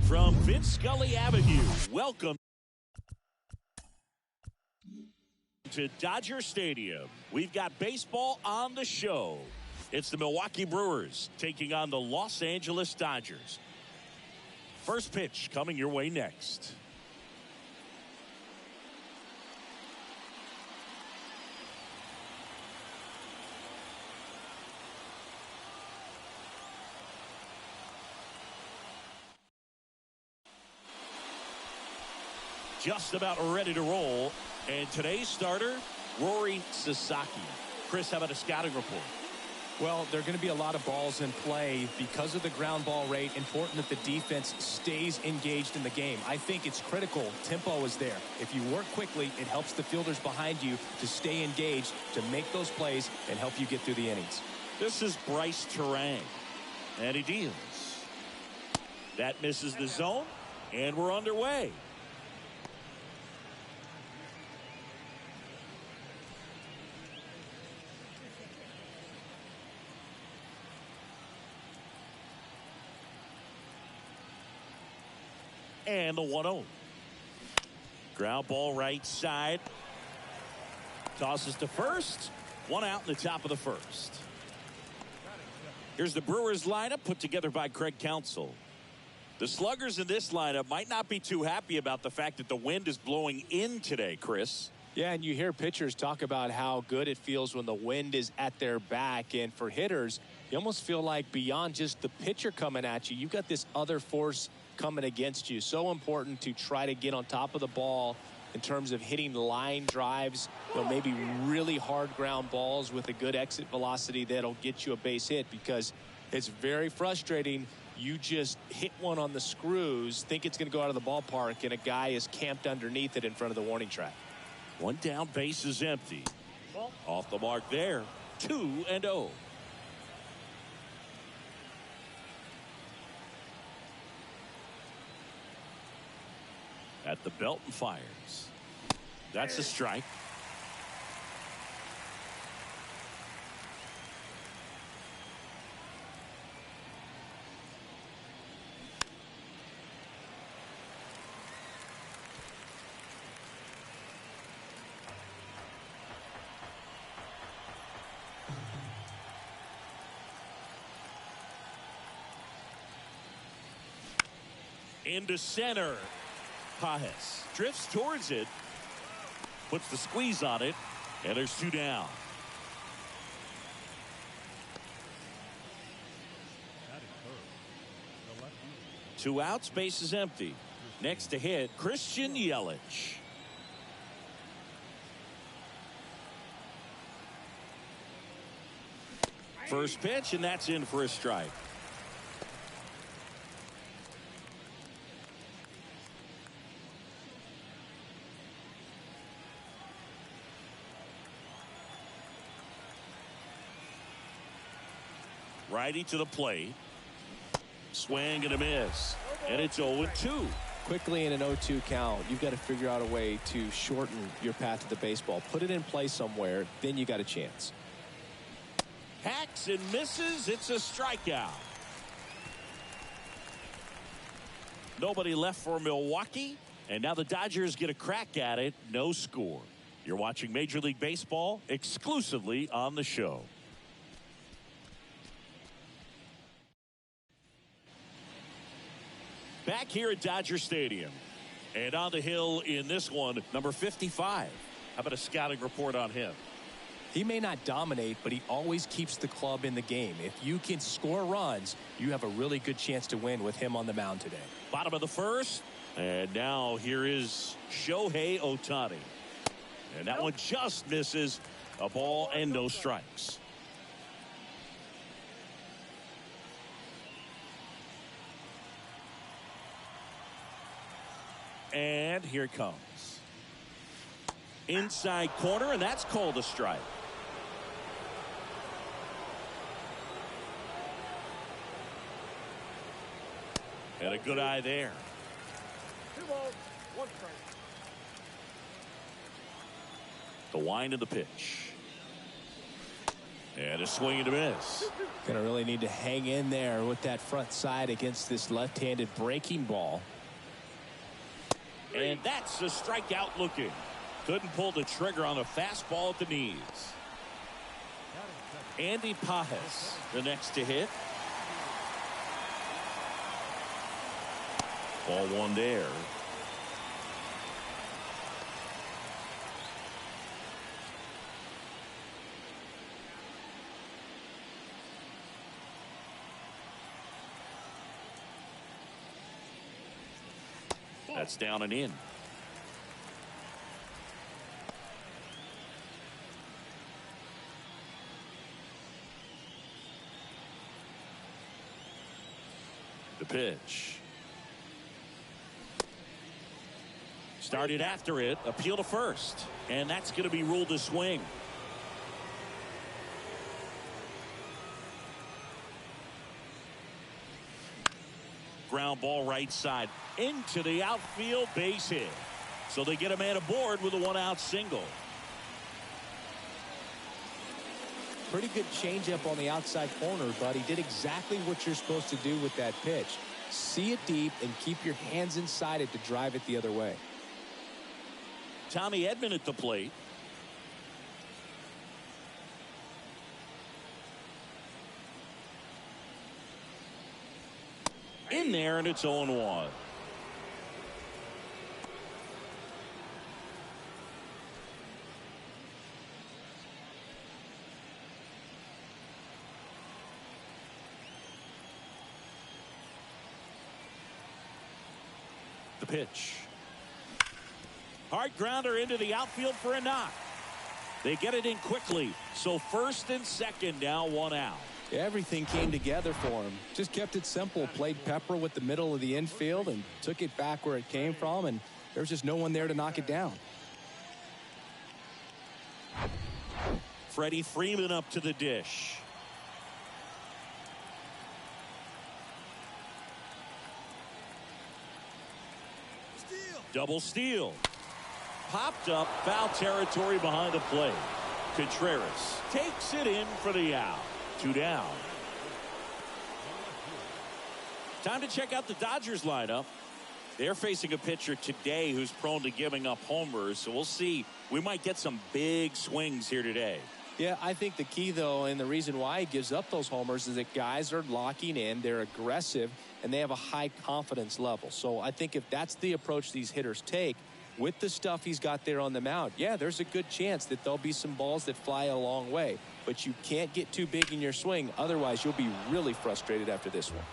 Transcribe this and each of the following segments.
From Vince Scully Avenue, welcome to Dodger Stadium. We've got baseball on the show. It's the Milwaukee Brewers taking on the Los Angeles Dodgers. First pitch coming your way next. Just about ready to roll. And today's starter, Rory Sasaki. Chris, how about a scouting report? Well, there are going to be a lot of balls in play because of the ground ball rate. Important that the defense stays engaged in the game. I think it's critical. Tempo is there. If you work quickly, it helps the fielders behind you to stay engaged, to make those plays, and help you get through the innings. This is Bryce Terang. And he deals. That misses the zone, and we're underway. And the 1-0. Ground ball right side. Tosses to first. One out in the top of the first. Here's the Brewers lineup put together by Craig Counsell. The sluggers in this lineup might not be too happy about the fact that the wind is blowing in today, Chris. Yeah, and you hear pitchers talk about how good it feels when the wind is at their back. And for hitters, you almost feel like beyond just the pitcher coming at you, you've got this other force coming against you. So important to try to get on top of the ball in terms of hitting line drives, maybe really hard ground balls with a good exit velocity that'll get you a base hit, because it's very frustrating. You just hit one on the screws, think it's going to go out of the ballpark, and a guy is camped underneath it in front of the warning track. One down, base is empty. Off the mark there. 2-0. At the belt and fires. That's a strike. Into center. Pajes drifts towards it, puts the squeeze on it, and there's two down. Two outs, base is empty. Next to hit, Christian Yelich. First pitch, and that's in for a strike. Righty to the plate. Swing and a miss. And it's 0-2. Quickly in an 0-2 count, you've got to figure out a way to shorten your path to the baseball. Put it in play somewhere, then you got a chance. Hacks and misses. It's a strikeout. Nobody left for Milwaukee. And now the Dodgers get a crack at it. No score. You're watching Major League Baseball exclusively on the show. Back here at Dodger Stadium. And on the hill in this one, number 55. How about a scouting report on him? He may not dominate, but he always keeps the club in the game. If you can score runs, you have a really good chance to win with him on the mound today. Bottom of the first. And now here is Shohei Ohtani. And that one just misses. A ball and no strikes. And here it comes. Inside corner, and that's called a strike. And a good eye there. 2 balls, 1 strike. The wind of the pitch. And a swing and a miss. Gonna really need to hang in there with that front side against this left-handed breaking ball. And that's a strikeout looking. Couldn't pull the trigger on a fastball at the knees. Andy Pajes, the next to hit. Ball one there. That's down and in. The pitch. Started after it, appeal to first, and that's going to be ruled a swing. Ground ball right side into the outfield, base hit. So they get a man aboard with a one-out single. Pretty good changeup on the outside corner, but he did exactly what you're supposed to do with that pitch. See it deep and keep your hands inside it to drive it the other way. Tommy Edman at the plate. In there, and it's 0-1. The pitch. Hard grounder into the outfield for a knock. They get it in quickly. So first and second, now one out. Everything came together for him. Just kept it simple. Played pepper with the middle of the infield and took it back where it came from, and there was just no one there to knock it down. Freddie Freeman up to the dish. Double steal. Popped up, foul territory behind the plate. Contreras takes it in for the out. 2 down. Time to check out the Dodgers lineup. They're facing a pitcher today who's prone to giving up homers, so we'll see. We might get some big swings here today. Yeah, I think the key, though, and the reason why he gives up those homers is that guys are locking in, they're aggressive, and they have a high confidence level. So I think if that's the approach these hitters take, with the stuff he's got there on the mound, yeah, there's a good chance that there'll be some balls that fly a long way. But you can't get too big in your swing, otherwise you'll be really frustrated after this one.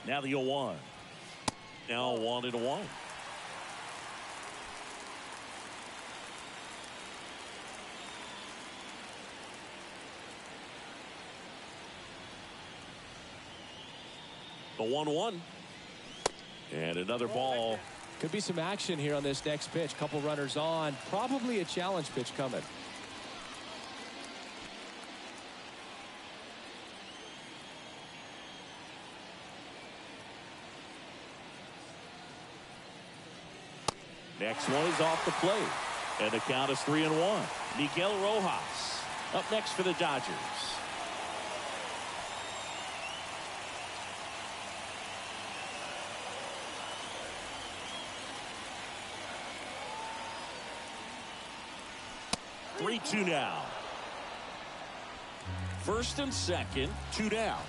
Now the 0-1. Now 1-1. The 1-1. And another ball. Could be some action here on this next pitch. Couple runners on. Probably a challenge pitch coming. Next one is off the plate. And the count is 3-1. Miguel Rojas up next for the Dodgers. Three-two now. First and second, 2 down.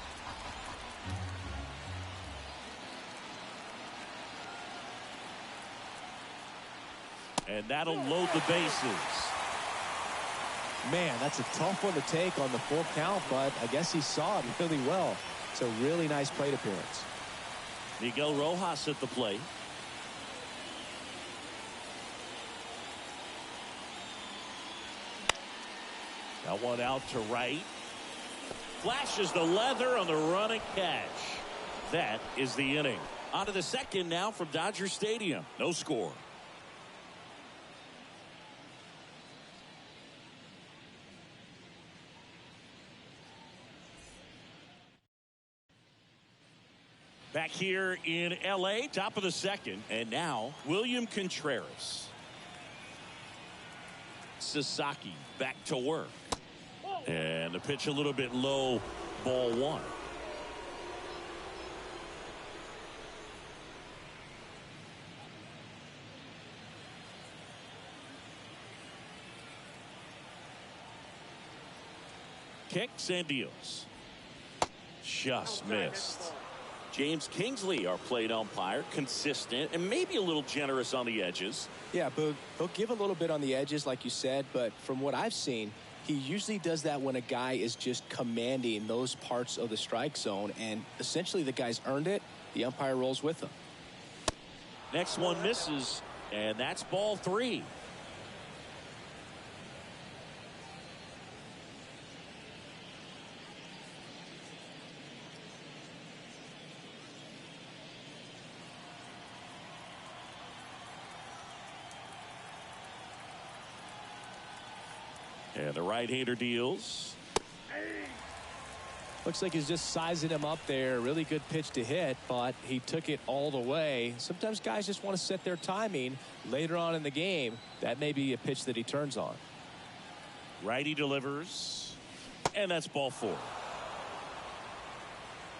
And that'll load the bases. Man, that's a tough one to take on the full count, but I guess he saw it really well. It's a really nice plate appearance. Miguel Rojas at the plate. That one out to right. Flashes the leather on the running catch. That is the inning. On to the second now from Dodger Stadium. No score. Back here in L.A., top of the second. And now, William Contreras. Sasaki back to work. And the pitch a little bit low, ball one. Kicks and deals. Just missed. James Kingsley, our plate umpire, consistent and maybe a little generous on the edges. Yeah, Boog, he'll give a little bit on the edges, like you said, but from what I've seen, he usually does that when a guy is just commanding those parts of the strike zone, and essentially the guy's earned it. The umpire rolls with him. Next one misses, and that's ball three. And the right-hander deals. Looks like he's just sizing him up there. Really good pitch to hit, but he took it all the way. Sometimes guys just want to set their timing later on in the game. That may be a pitch that he turns on. Righty delivers, and that's ball four.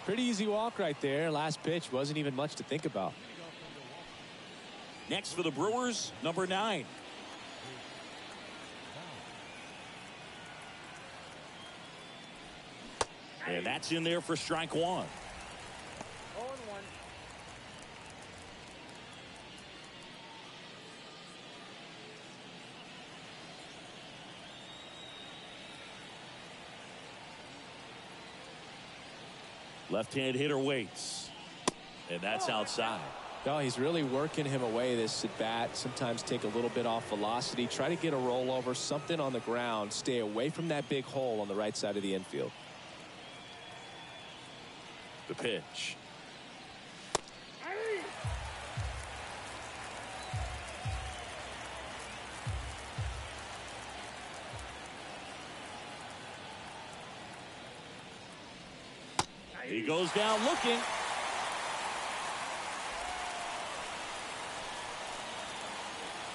Pretty easy walk right there. Last pitch wasn't even much to think about. Next for the Brewers, number 9. And that's in there for strike one. 0-1. Left-hand hitter waits. And that's outside. No, he's really working him away this at bat. Sometimes take a little bit off velocity. Try to get a rollover, something on the ground. Stay away from that big hole on the right side of the infield. The pitch. He goes down looking.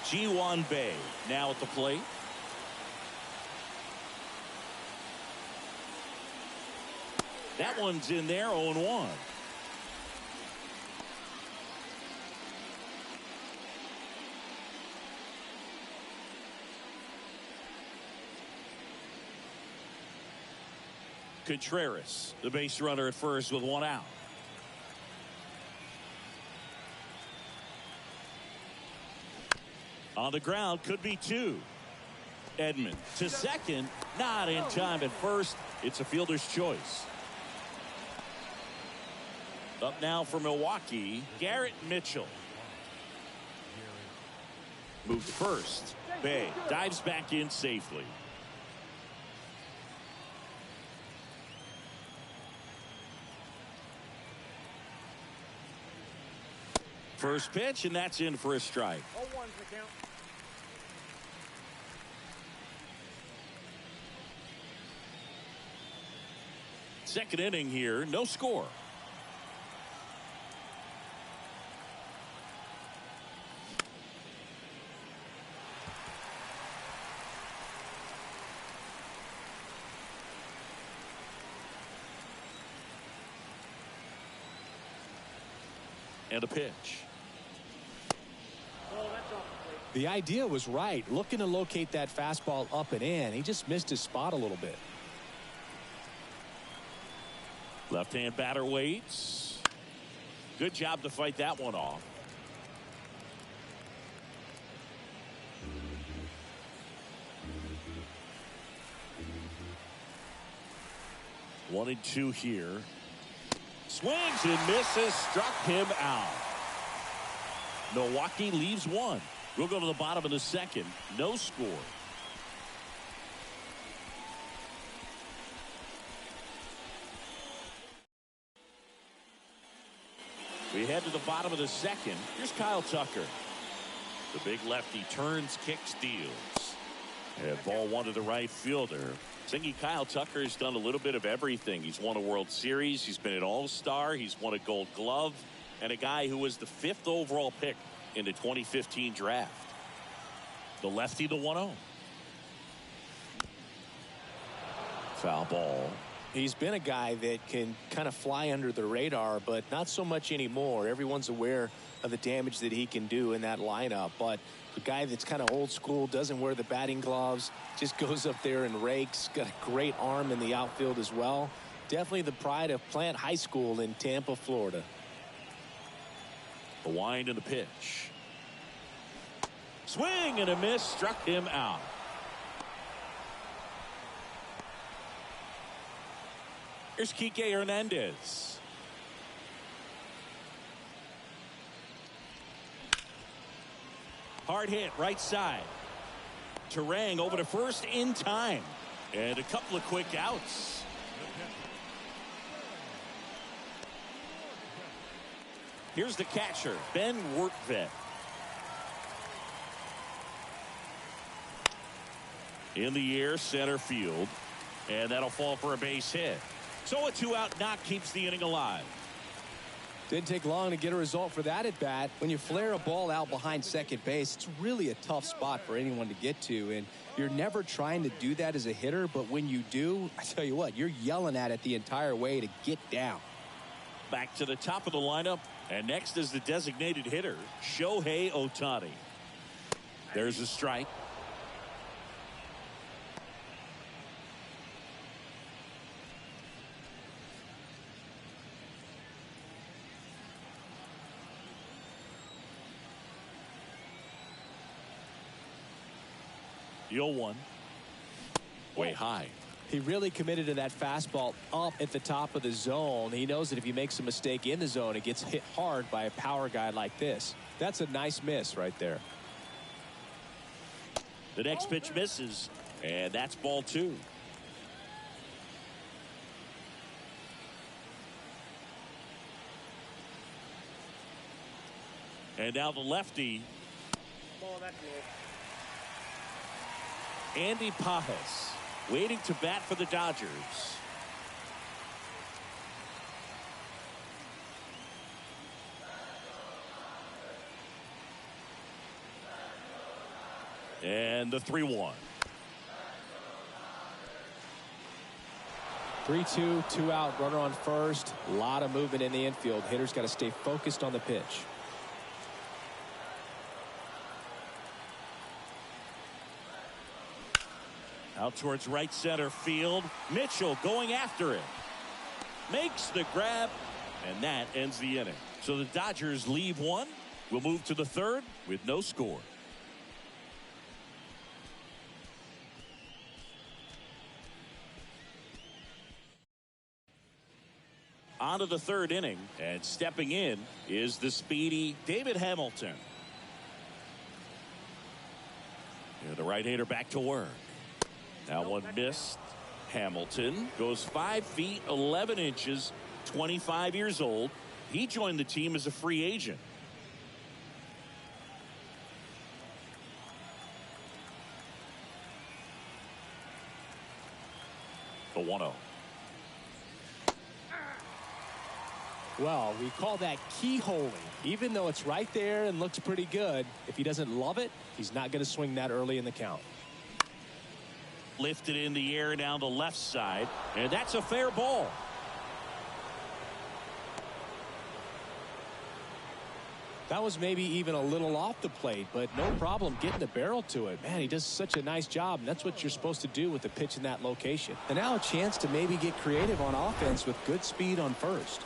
Ji-Hwan Bae now at the plate. That one's in there, 0-1. Contreras, the base runner at first with one out. On the ground, could be two. Edman to second, not in time at first. It's a fielder's choice. Up now for Milwaukee, Garrett Mitchell. Moved first. Bae dives back in safely. First pitch, and that's in for a strike. 0-1's the count. Second inning here, no score. And a pitch. Oh, that's off the plate. The idea was right. Looking to locate that fastball up and in. He just missed his spot a little bit. Left-hand batter waits. Good job to fight that one off. One and two here. Swings and misses, struck him out. Milwaukee leaves one. We'll go to the bottom of the second. No score. We head to the bottom of the second. Here's Kyle Tucker. The big lefty turns, kicks, deals. And ball one to the right fielder. Thinking Kyle Tucker's done a little bit of everything. He's won a World Series. He's been an All-Star. He's won a Gold Glove. And a guy who was the 5th overall pick in the 2015 draft. The lefty, the 1-0. Foul ball. He's been a guy that can kind of fly under the radar, but not so much anymore. Everyone's aware of the damage that he can do in that lineup. But the guy that's kind of old school, doesn't wear the batting gloves, just goes up there and rakes. Got a great arm in the outfield as well. Definitely the pride of Plant High School in Tampa, Florida. The wind and the pitch. Swing and a miss, struck him out. Here's Kike Hernandez. Hard hit, right side. Terang over to first in time. And a couple of quick outs. Here's the catcher, Ben Wertvet. In the air, center field. And that'll fall for a base hit. So a 2-out knock keeps the inning alive. Didn't take long to get a result for that at bat. When you flare a ball out behind second base, it's really a tough spot for anyone to get to. And you're never trying to do that as a hitter. But when you do, I tell you what, you're yelling at it the entire way to get down. Back to the top of the lineup. And next is the designated hitter, Shohei Ohtani. There's a strike. The 0-1. Way high. He really committed to that fastball up at the top of the zone. He knows that if he makes a mistake in the zone, it gets hit hard by a power guy like this. That's a nice miss right there. The next pitch misses, and that's ball 2. And now the lefty, Ball that way. Andy Pajes, waiting to bat for the Dodgers. And the 3-1. 3-2, 2-out, runner on first. A lot of movement in the infield. Hitters got to stay focused on the pitch. Out towards right center field. Mitchell going after it. Makes the grab, and that ends the inning. So the Dodgers leave one. We'll move to the third with no score. On to the third inning, and stepping in is the speedy David Hamilton. And the right-hander back to work. Now one missed. Hamilton goes 5 feet 11 inches, 25 years old. He joined the team as a free agent. The 1-0. Well, we call that keyholing. Even though it's right there and looks pretty good, if he doesn't love it, he's not going to swing that early in the count. Lifted in the air down the left side, and that's a fair ball. That was maybe even a little off the plate, but no problem getting the barrel to it. Man, he does such a nice job, and that's what you're supposed to do with the pitch in that location. And now a chance to maybe get creative on offense with good speed on first.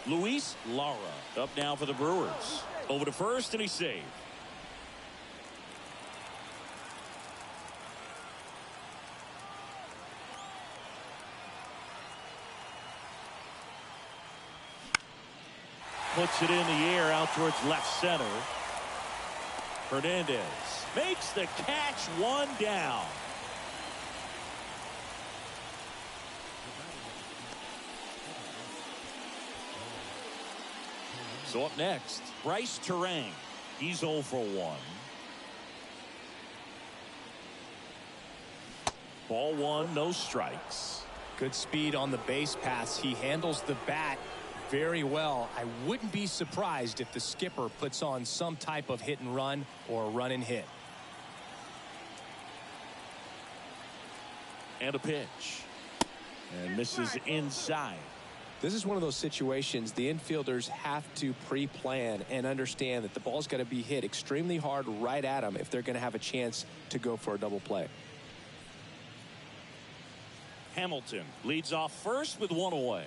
Luis Lara up now for the Brewers. Over to first, and he's saved. Puts it in the air out towards left center. Hernandez makes the catch, one down. So up next, Bryce Terang. He's 0 for 1. Ball one, no strikes. Good speed on the base pass. He handles the bat very well. I wouldn't be surprised if the skipper puts on some type of hit and run or run and hit. And a pitch. And misses inside. This is one of those situations the infielders have to pre-plan and understand that the ball's got to be hit extremely hard right at them if they're going to have a chance to go for a double play. Hamilton leads off first with one away.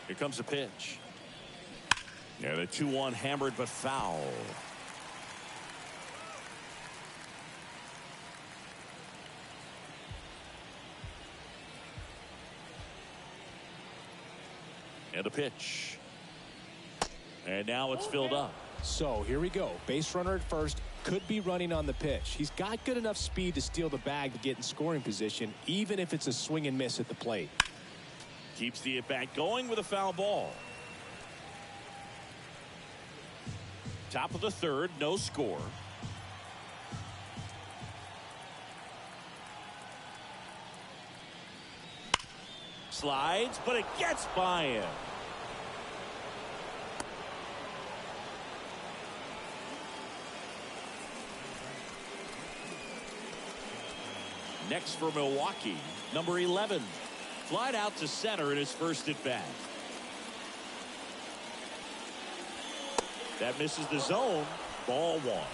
Here comes a pitch. Yeah, the 2-1 hammered but foul. And a pitch. And now it's filled up. So here we go. Base runner at first. Could be running on the pitch. He's got good enough speed to steal the bag to get in scoring position, even if it's a swing and miss at the plate. Keeps the at-bat going with a foul ball. Top of the third, no score. Slides, but it gets by him. Next for Milwaukee, number 11. Flied out to center in his first at bat. That misses the zone. Ball one.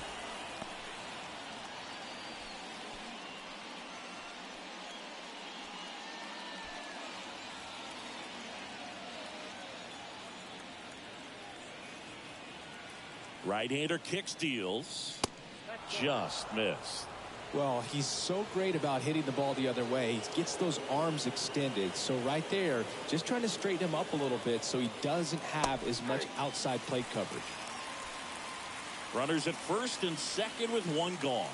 Right-hander kick steals. Just missed. Well, he's so great about hitting the ball the other way. He gets those arms extended. So right there, just trying to straighten him up a little bit so he doesn't have as much outside plate coverage. Runners at first and second with one gone.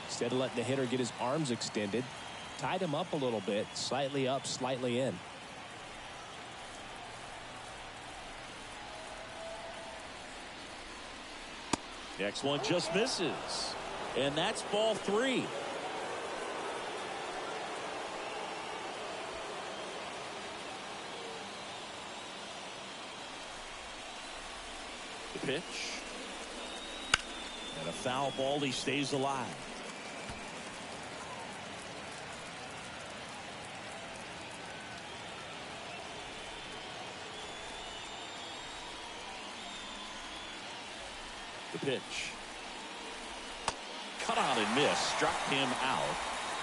Instead of letting the hitter get his arms extended, tied him up a little bit, slightly up, slightly in. Next one just misses. And that's ball three. The pitch. And a foul ball. He stays alive. The pitch. Cut on and miss. Struck him out.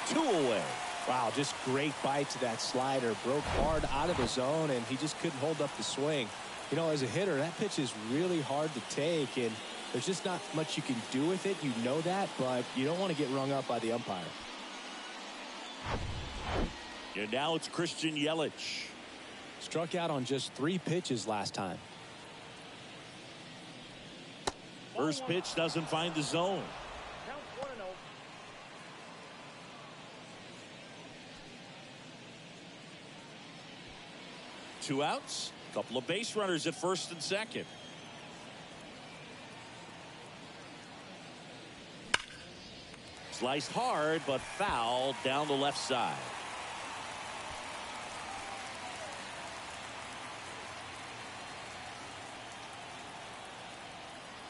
2 away. Wow, just great bite to that slider. Broke hard out of the zone, and he just couldn't hold up the swing. You know, as a hitter, that pitch is really hard to take, and there's just not much you can do with it. You know that, but you don't want to get rung up by the umpire. And now it's Christian Yelich. Struck out on just 3 pitches last time. First pitch doesn't find the zone. Count 1-0. 2 outs. Couple of base runners at first and second. Sliced hard, but foul down the left side.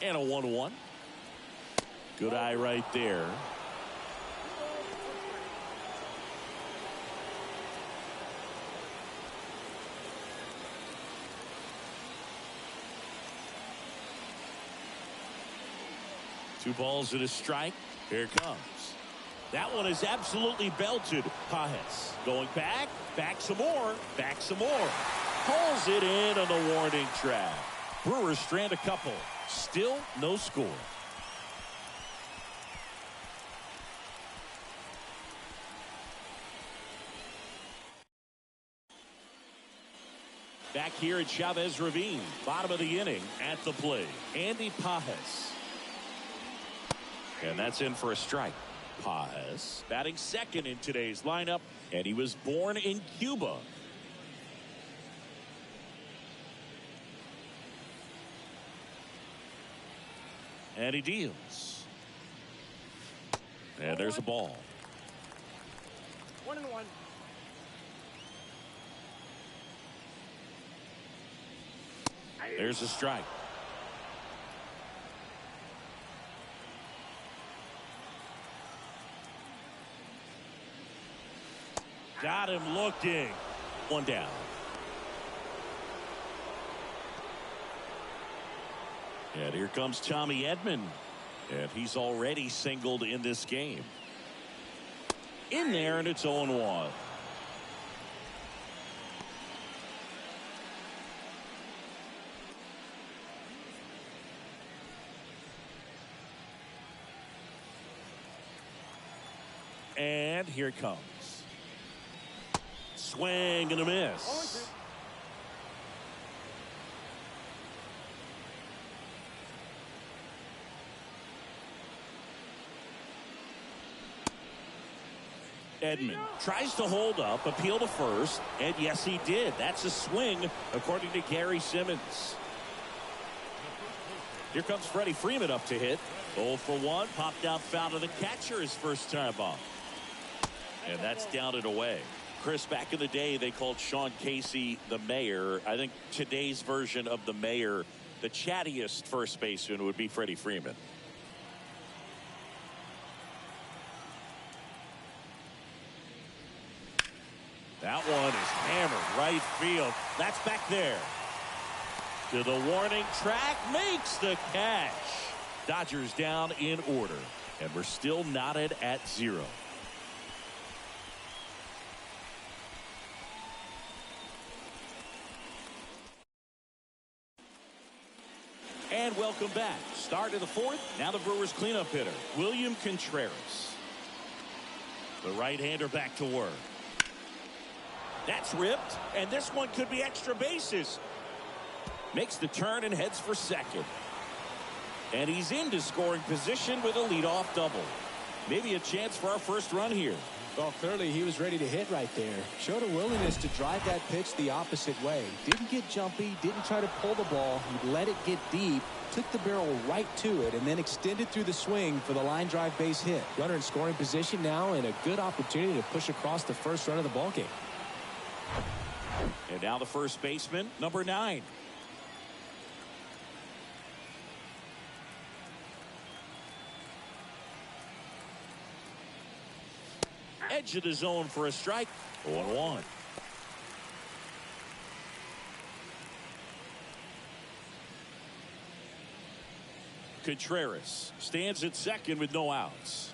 And a 1-1. Good eye right there. Two balls and a strike. Here it comes. That one is absolutely belted. Pajes going back, back some more, back some more. Pulls it in on the warning track. Brewers strand a couple. Still no score. Back here at Chavez Ravine, bottom of the inning at the plate, Andy Pajes. And that's in for a strike. Pajes batting second in today's lineup, and he was born in Cuba. And he deals. And there's a ball. 1-1. There's a strike. Got him looking. One down. And here comes Tommy Edman. And he's already singled in this game. In there, and it's 0-1. And here it comes. Swing and a miss. Edman tries to hold up, appeal to first, and yes, he did. That's a swing, according to Gary Simmons. Here comes Freddie Freeman up to hit. 0 for 1, popped out foul to the catcher his first time up. And that's down and away. Chris, back in the day, they called Sean Casey the mayor. I think today's version of the mayor, the chattiest first baseman, would be Freddie Freeman. That one is hammered right field. That's back there. To the warning track, makes the catch. Dodgers down in order, and we're still knotted at 0. And welcome back. Start of the 4th. Now the Brewers cleanup hitter, William Contreras. The right-hander back to work. That's ripped, and this one could be extra bases. Makes the turn and heads for second. And he's into scoring position with a leadoff double. Maybe a chance for our first run here. Well, clearly he was ready to hit right there. Showed a willingness to drive that pitch the opposite way. Didn't get jumpy, didn't try to pull the ball. He let it get deep, took the barrel right to it, and then extended through the swing for the line drive base hit. Runner in scoring position now, and a good opportunity to push across the first run of the ballgame. And now the first baseman, number 9. Edge of the zone for a strike. 0-1. Contreras stands at second with no outs.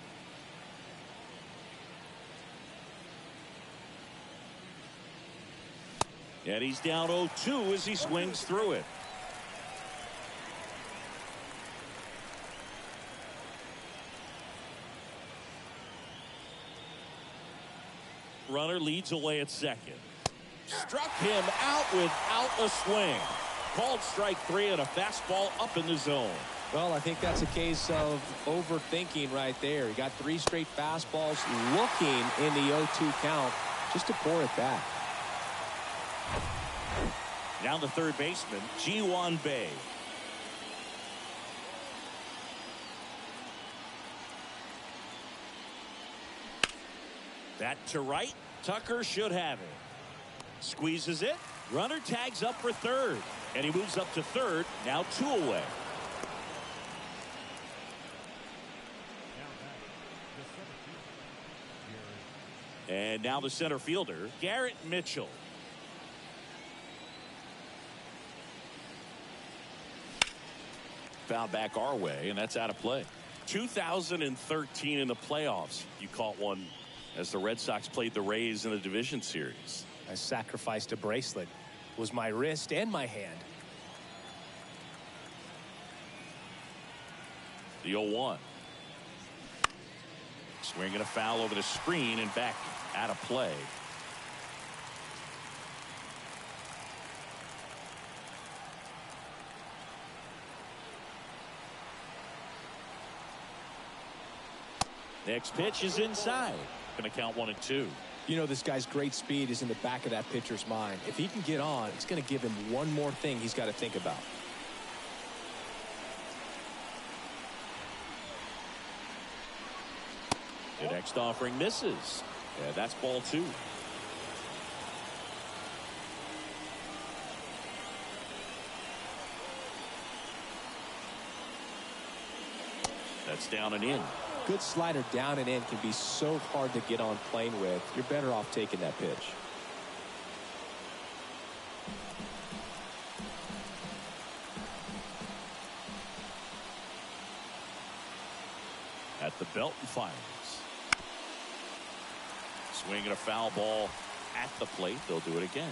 And he's down 0-2 as he swings through it. Runner leads away at second. Struck him out without a swing. Called strike 3 and a fastball up in the zone. Well, I think that's a case of overthinking right there. He got 3 straight fastballs looking in the 0-2 count just to pour it back. Now the third baseman, Ji-Hwan Bae. That to right. Tucker should have it. Squeezes it. Runner tags up for third. And he moves up to third. Now 2 away. And now the center fielder, Garrett Mitchell. Foul back our way, and that's out of play. 2013 in the playoffs, you caught one as the Red Sox played the Rays in the division series. I sacrificed a bracelet. It was my wrist and my hand. The 0-1. Swinging a foul over the screen and back out of play. Next pitch is inside. Going to count 1-2. You know, this guy's great speed is in the back of that pitcher's mind. If he can get on, it's going to give him one more thing he's got to think about. The next offering misses. Yeah, that's ball 2. That's down and in. Good slider down and in can be so hard to get on plane with. You're better off taking that pitch. At the belt and fires. Swinging a foul ball at the plate. They'll do it again.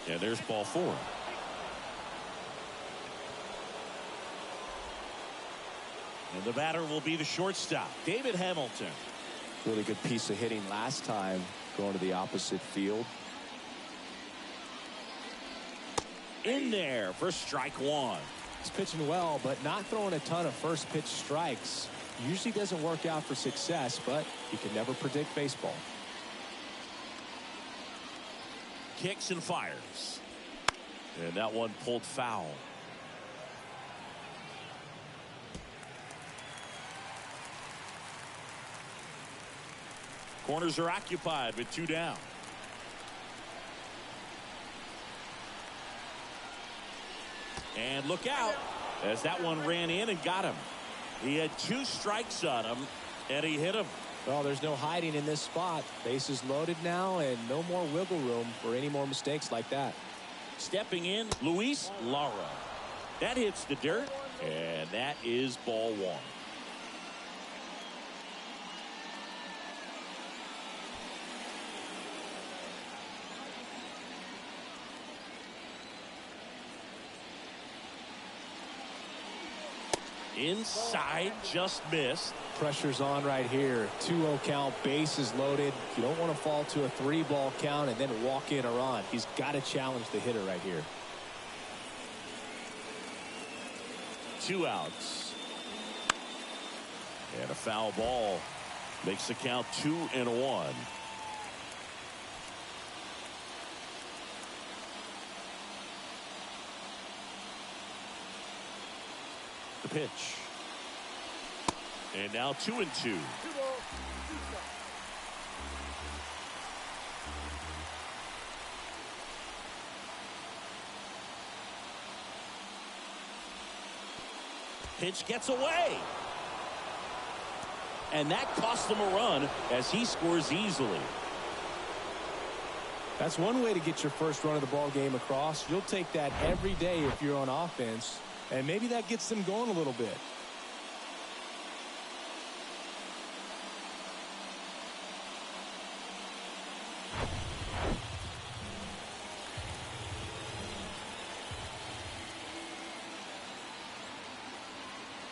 Yeah, there's ball 4. And the batter will be the shortstop, David Hamilton. Really good piece of hitting last time, going to the opposite field. In there for strike 1. He's pitching well, but not throwing a ton of first pitch strikes. Usually doesn't work out for success, but you can never predict baseball. Kicks and fires. And that one pulled foul. Corners are occupied with 2 down. And look out as that one ran in and got him. He had 2 strikes on him and he hit him. Well, there's no hiding in this spot. Bases loaded now and no more wiggle room for any more mistakes like that. Stepping in, Luis Lara. That hits the dirt, and that is ball 1. Inside, just missed. Pressure's on right here. 2-0 count, bases loaded. You don't want to fall to a 3-ball count and then walk in or on. He's got to challenge the hitter right here. 2 outs. And a foul ball makes the count 2-1. The pitch. And now 2-2. Pitch gets away. And that cost him a run as he scores easily. That's one way to get your first run of the ball game across. You'll take that every day if you're on offense. And maybe that gets them going a little bit.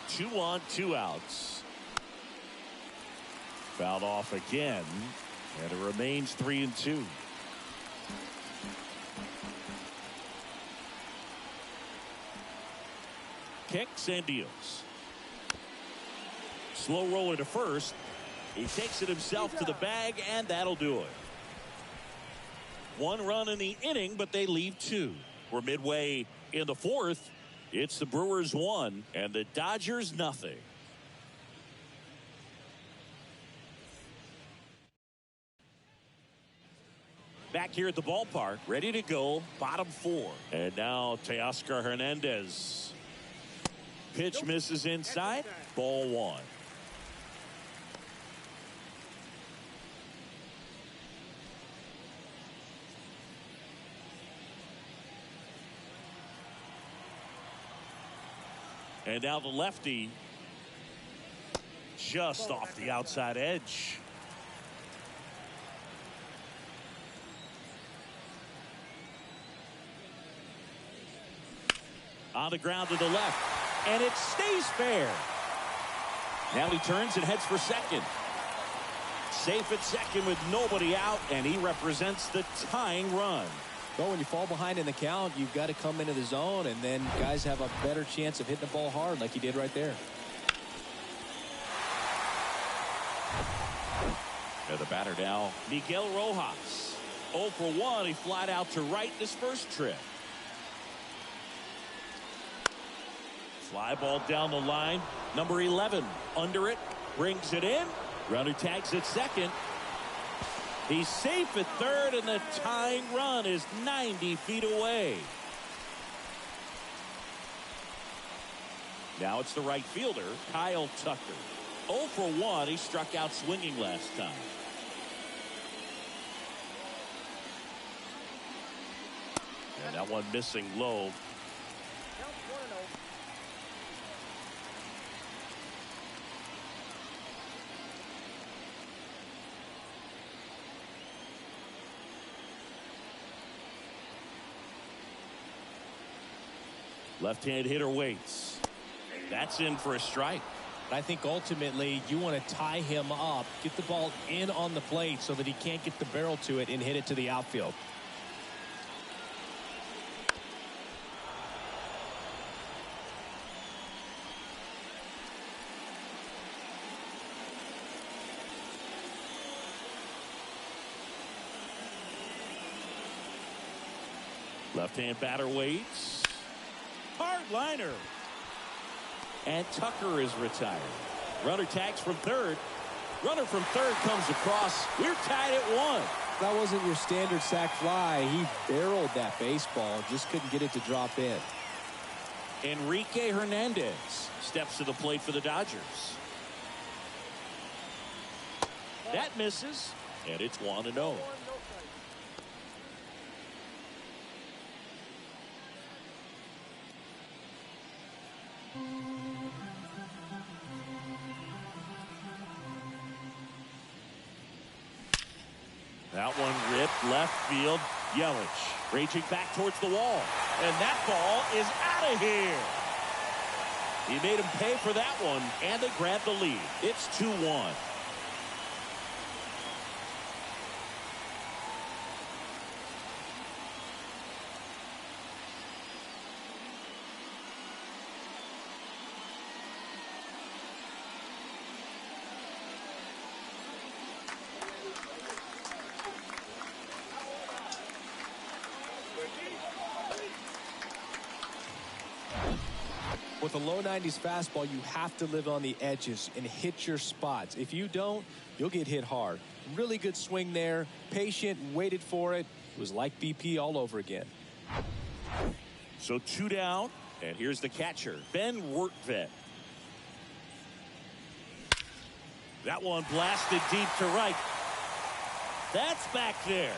Two on, 2 outs. Fouled off again, and it remains 3-2. Kicks and deals. Slow roller to first. He takes it himself to the bag, and that'll do it. 1 run in the inning, but they leave 2. We're midway in the 4th. It's the Brewers 1 and the Dodgers nothing. Back here at the ballpark, ready to go, bottom 4. And now Teoscar Hernandez. Pitch misses inside, ball 1. And now the lefty, just off the outside edge. On the ground to the left, and it stays fair. Now he turns and heads for second. safe at second with nobody out, and he represents the tying run. Well, when you fall behind in the count, you've got to come into the zone, and then guys have a better chance of hitting the ball hard like he did right there. And the batter now, Miguel Rojas. 0 for 1. He flied out to right in his first trip. Fly ball down the line. Number 11 under it. Brings it in. Runner tags at second. He's safe at third, and the tying run is 90 feet away. Now it's the right fielder, Kyle Tucker. 0 for 1. He struck out swinging last time. And that one missing low. Left-hand hitter waits. That's in for a strike. I think ultimately you want to tie him up, get the ball in on the plate so that he can't get the barrel to it and hit it to the outfield. Left-hand batter waits. Hard liner. And Tucker is retired. Runner tags from third. Runner from third comes across. We're tied at 1. That wasn't your standard sac fly. He barreled that baseball. Just couldn't get it to drop in. Enrique Hernandez steps to the plate for the Dodgers. That misses. And it's 1-0. That one ripped left field. Yelich raging back towards the wall. And that ball is out of here. He made him pay for that one, and they grab the lead. It's 2-1. With a low 90s fastball, you have to live on the edges and hit your spots. If you don't, you'll get hit hard. Really good swing there. Patient, waited for it. It was like BP all over again. So 2 down, and here's the catcher, Ben Wertvet. That one blasted deep to right. That's back there.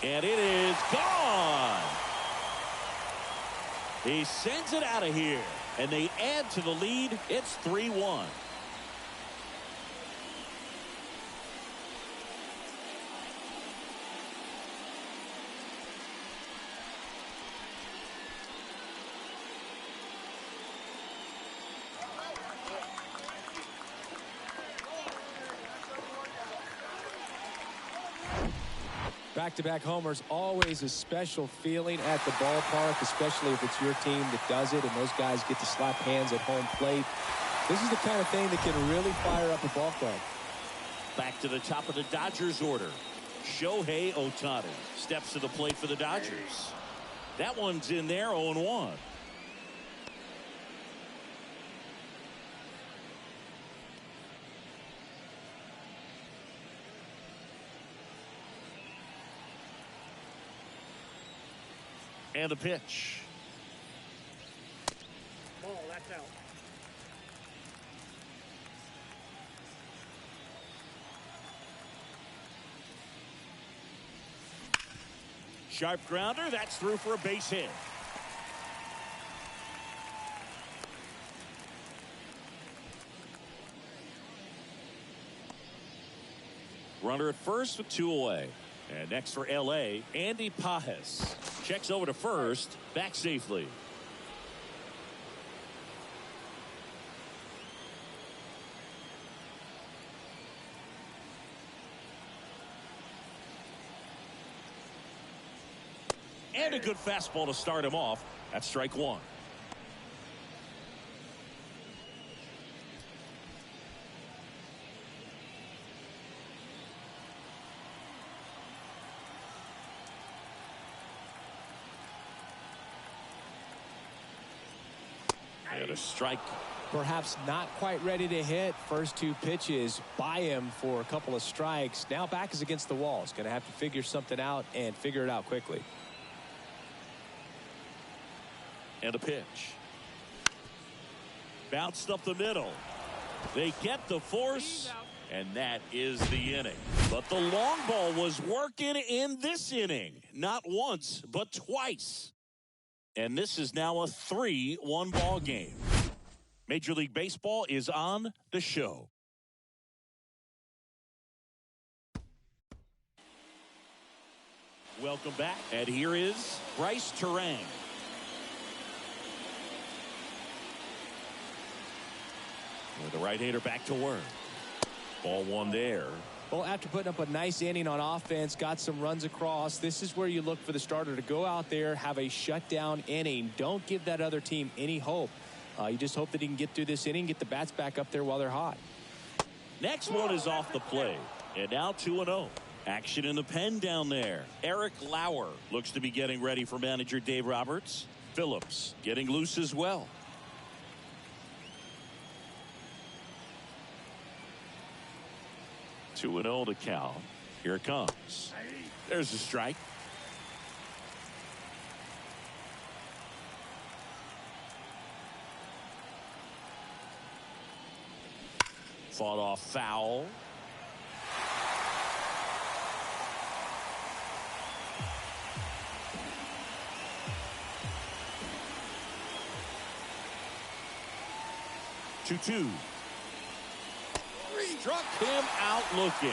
And it is gone. He sends it out of here, and they add to the lead. It's 3-1. Back-to-back homers, always a special feeling at the ballpark, especially if it's your team that does it and those guys get to slap hands at home plate. This is the kind of thing that can really fire up a ball club. Back to the top of the Dodgers order. Shohei Ohtani steps to the plate for the Dodgers. That one's in there, 0-1. And the pitch. Ball, that's out. Sharp grounder, that's through for a base hit. Runner at first with 2 away. And next for LA, Andy Pajes checks over to first, back safely. And a good fastball to start him off. That's strike one. And a strike. Perhaps not quite ready to hit. First two pitches by him for a couple of strikes. Now back is against the wall. He's going to have to figure something out and figure it out quickly. And a pitch. Bounced up the middle. They get the force, and that is the inning. But the long ball was working in this inning. Not once, but twice. And this is now a 3-1 ball game. Major League Baseball is on the show. Welcome back. And here is Bryce Terang. With the right-hander back to work. Ball one there. Well, after putting up a nice inning on offense, got some runs across, this is where you look for the starter to go out there, have a shutdown inning. Don't give that other team any hope. You just hope that he can get through this inning, get the bats back up there while they're hot. Next one is off the plate. And now 2-0. Action in the pen down there. Eric Lauer looks to be getting ready for manager Dave Roberts. Phillips getting loose as well. 2-0 to count. Here it comes. There's a strike. Fought off foul. Two. Struck him out looking.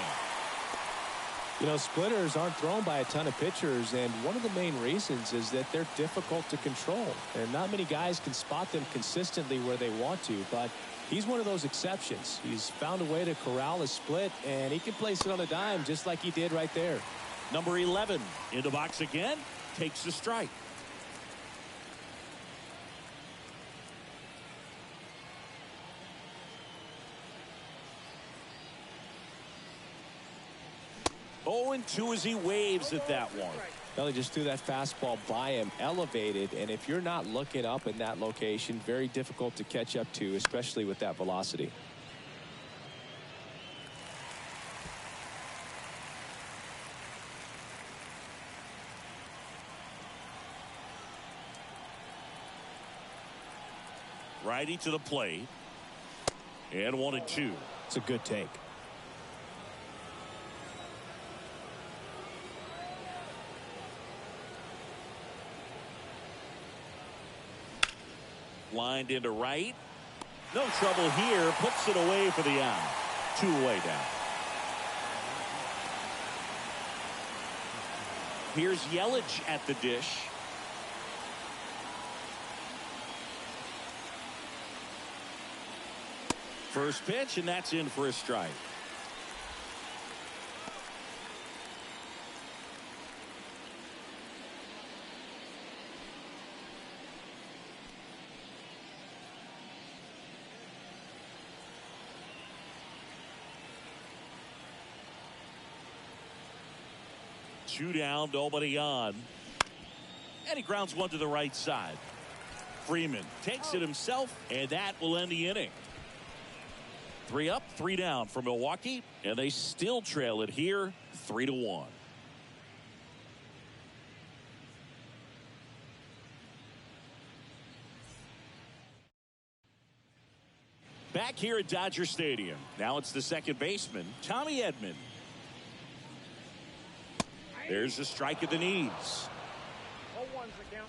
You know, splitters aren't thrown by a ton of pitchers, and one of the main reasons is that they're difficult to control. And not many guys can spot them consistently where they want to, but he's one of those exceptions. He's found a way to corral a split, and he can place it on a dime just like he did right there. Number 11 in the box again, takes the strike. And 2 as he waves at that one. Well, he just threw that fastball by him, elevated, and if you're not looking up in that location, very difficult to catch up to, especially with that velocity. Righty to the plate. And 1-2. It's a good take. Lined into right. No trouble here. Puts it away for the out. 2 away down. Here's Yelich at the dish. First pitch, and that's in for a strike. Two down, nobody on. And he grounds one to the right side. Freeman takes it himself, and that will end the inning. 3 up, 3 down for Milwaukee, and they still trail it here 3-1. Back here at Dodger Stadium. Now it's the second baseman, Tommy Edman. There's a strike at the knees. 0-1's the count.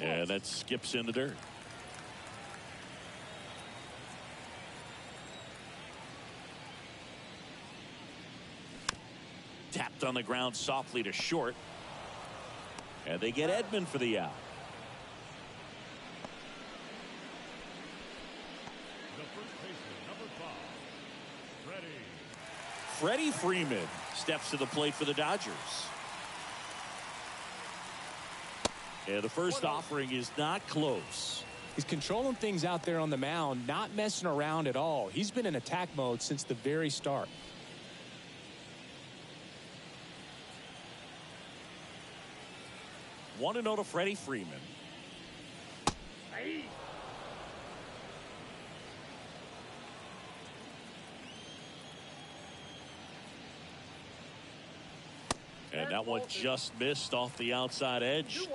And that skips in the dirt. Tapped on the ground softly to short. And they get Edman for the out. Freddie Freeman steps to the plate for the Dodgers. And the first offering is not close. He's controlling things out there on the mound, not messing around at all. He's been in attack mode since the very start. Want to know to Freddie Freeman. And that one just missed off the outside edge.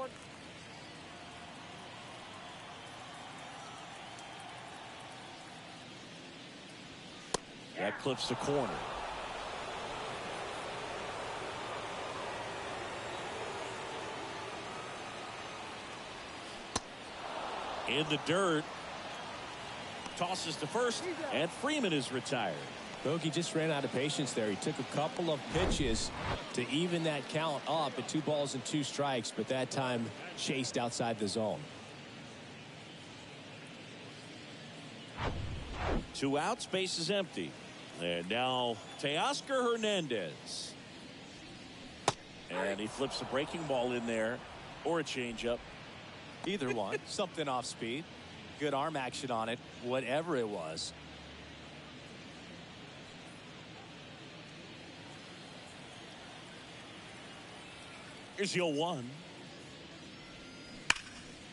That clips the corner. In the dirt. Tosses to first, and Freeman is retired. Bogey just ran out of patience there. He took a couple of pitches to even that count up at 2 balls and 2 strikes, but that time chased outside the zone. 2 outs, base is empty. And now Teoscar Hernandez. And he flips a breaking ball in there, or a changeup. Either one. Something off speed. Good arm action on it, whatever it was. Here's the 0-1.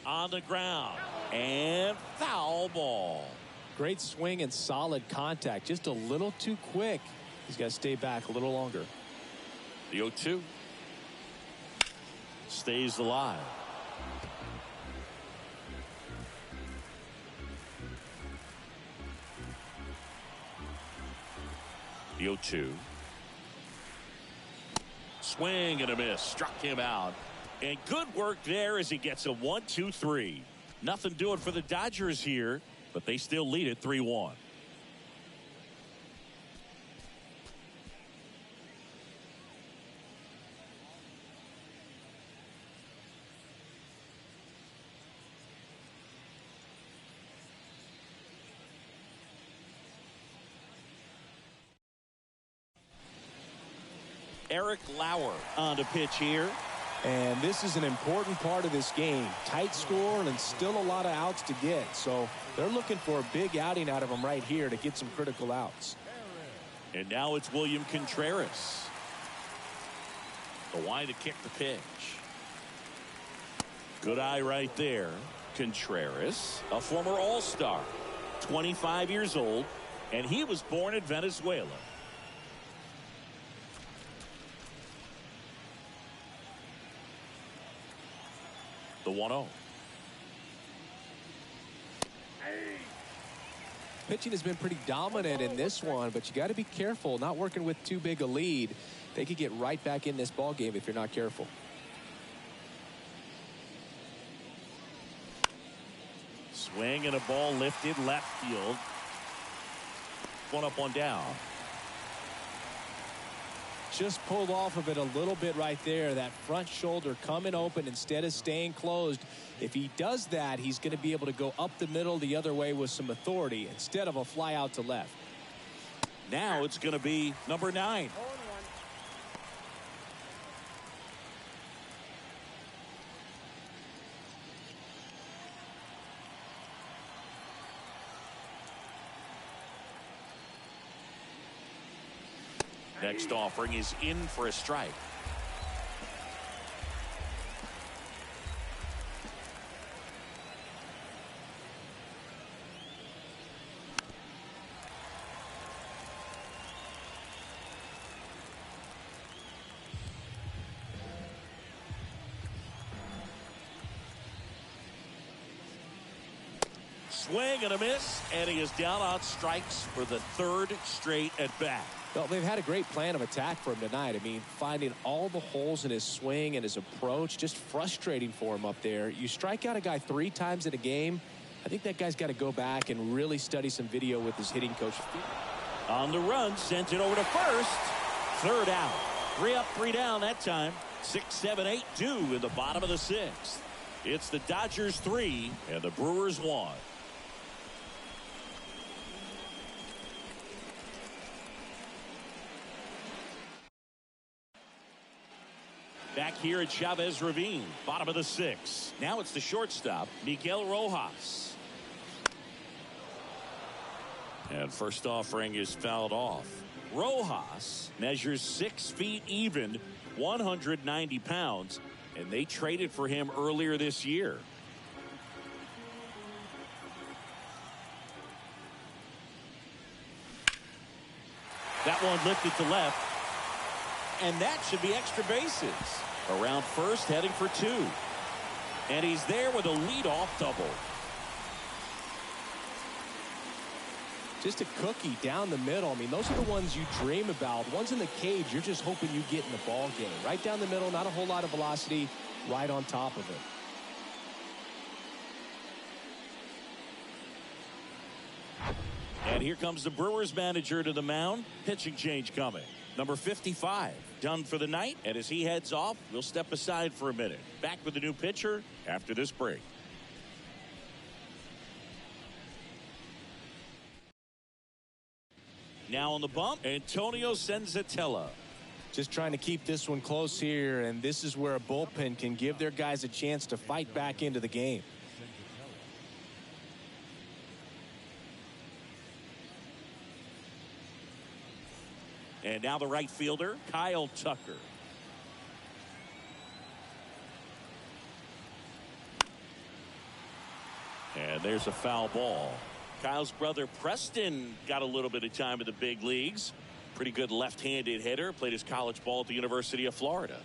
On the ground. And foul ball. Great swing and solid contact. Just a little too quick. He's got to stay back a little longer. The 0-2. Stays alive. The 0-2. Swing and a miss. Struck him out. And good work there as he gets a 1-2-3. Nothing doing for the Dodgers here, but they still lead it 3-1. Eric Lauer on the pitch here. And this is an important part of this game. Tight score and still a lot of outs to get. So they're looking for a big outing out of him right here to get some critical outs. And now it's William Contreras. The line to kick the pitch. Good eye right there. Contreras, a former All-Star, 25 years old, and he was born in Venezuela. The 1-0. Pitching has been pretty dominant in this one, but you got to be careful not working with too big a lead. They could get right back in this ball game if you're not careful. Swing and a ball lifted left field. 1 up, 1 down. Just pulled off of it a little bit right there. That front shoulder coming open instead of staying closed. If he does that, he's going to be able to go up the middle the other way with some authority instead of a fly out to left. Now it's going to be number 9. Next offering is in for a strike. Swing and a miss, and he is down on strikes for the 3rd straight at bat. Well, they've had a great plan of attack for him tonight. I mean, finding all the holes in his swing and his approach, just frustrating for him up there. You strike out a guy 3 times in a game, I think that guy's got to go back and really study some video with his hitting coach. On the run, sent it over to first. 3rd out. 3 up, 3 down that time. 6, 7, 8, 2 in the bottom of the 6th. It's the Dodgers 3 and the Brewers 1. Back here at Chavez Ravine, bottom of the 6th. Now it's the shortstop, Miguel Rojas. And first offering is fouled off. Rojas measures 6 feet even, 190 pounds, and they traded for him earlier this year. That one lifted to left, and that should be extra bases. Around first, heading for 2. And he's there with a leadoff double. Just a cookie down the middle. I mean, those are the ones you dream about. Ones in the cage, you're just hoping you get in the ball game. Right down the middle, not a whole lot of velocity, right on top of it. And here comes the Brewers manager to the mound. Pitching change coming. Number 55 done for the night. And as he heads off, we'll step aside for a minute. Back with the new pitcher after this break. Now on the bump, Antonio Senzatella. Just trying to keep this one close here, and this is where a bullpen can give their guys a chance to fight back into the game. And now the right fielder, Kyle Tucker. And there's a foul ball. Kyle's brother Preston got a little bit of time in the big leagues. Pretty good left-handed hitter. Played his college ball at the University of Florida.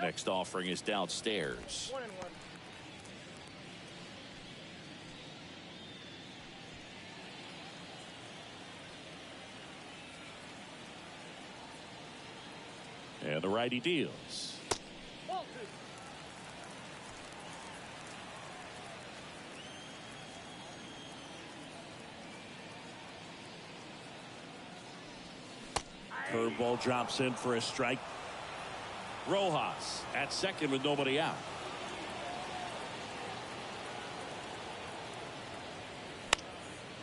Next offering is downstairs. 1-1. And the righty deals. Curveball drops in for a strike. Rojas at second with nobody out.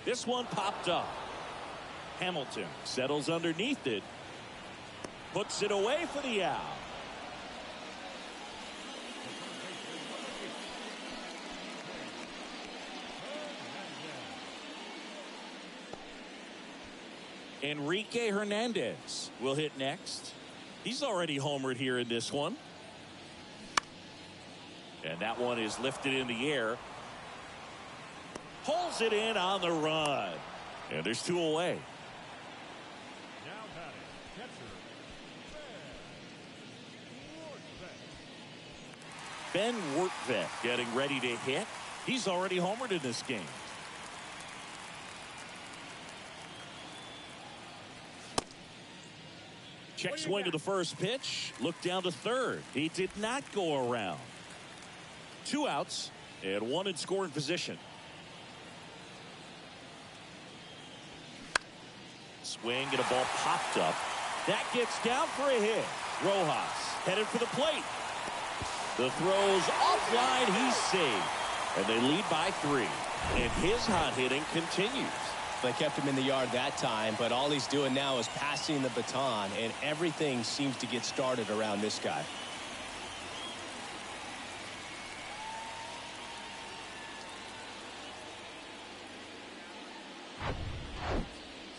This one popped up. Hamilton settles underneath it. Puts it away for the out. Enrique Hernandez will hit next. He's already homered here in this one. And that one is lifted in the air. Pulls it in on the run. And there's 2 away. Now batting, catcher, Ben Wortvedt getting ready to hit. He's already homered in this game. Check swing to the first pitch. Look down to third. He did not go around. 2 outs and 1 in scoring position. Swing and a ball popped up. That gets down for a hit. Rojas headed for the plate. The throw's offline. He's safe. And they lead by 3. And his hot hitting continues. They kept him in the yard that time, but all he's doing now is passing the baton, and everything seems to get started around this guy.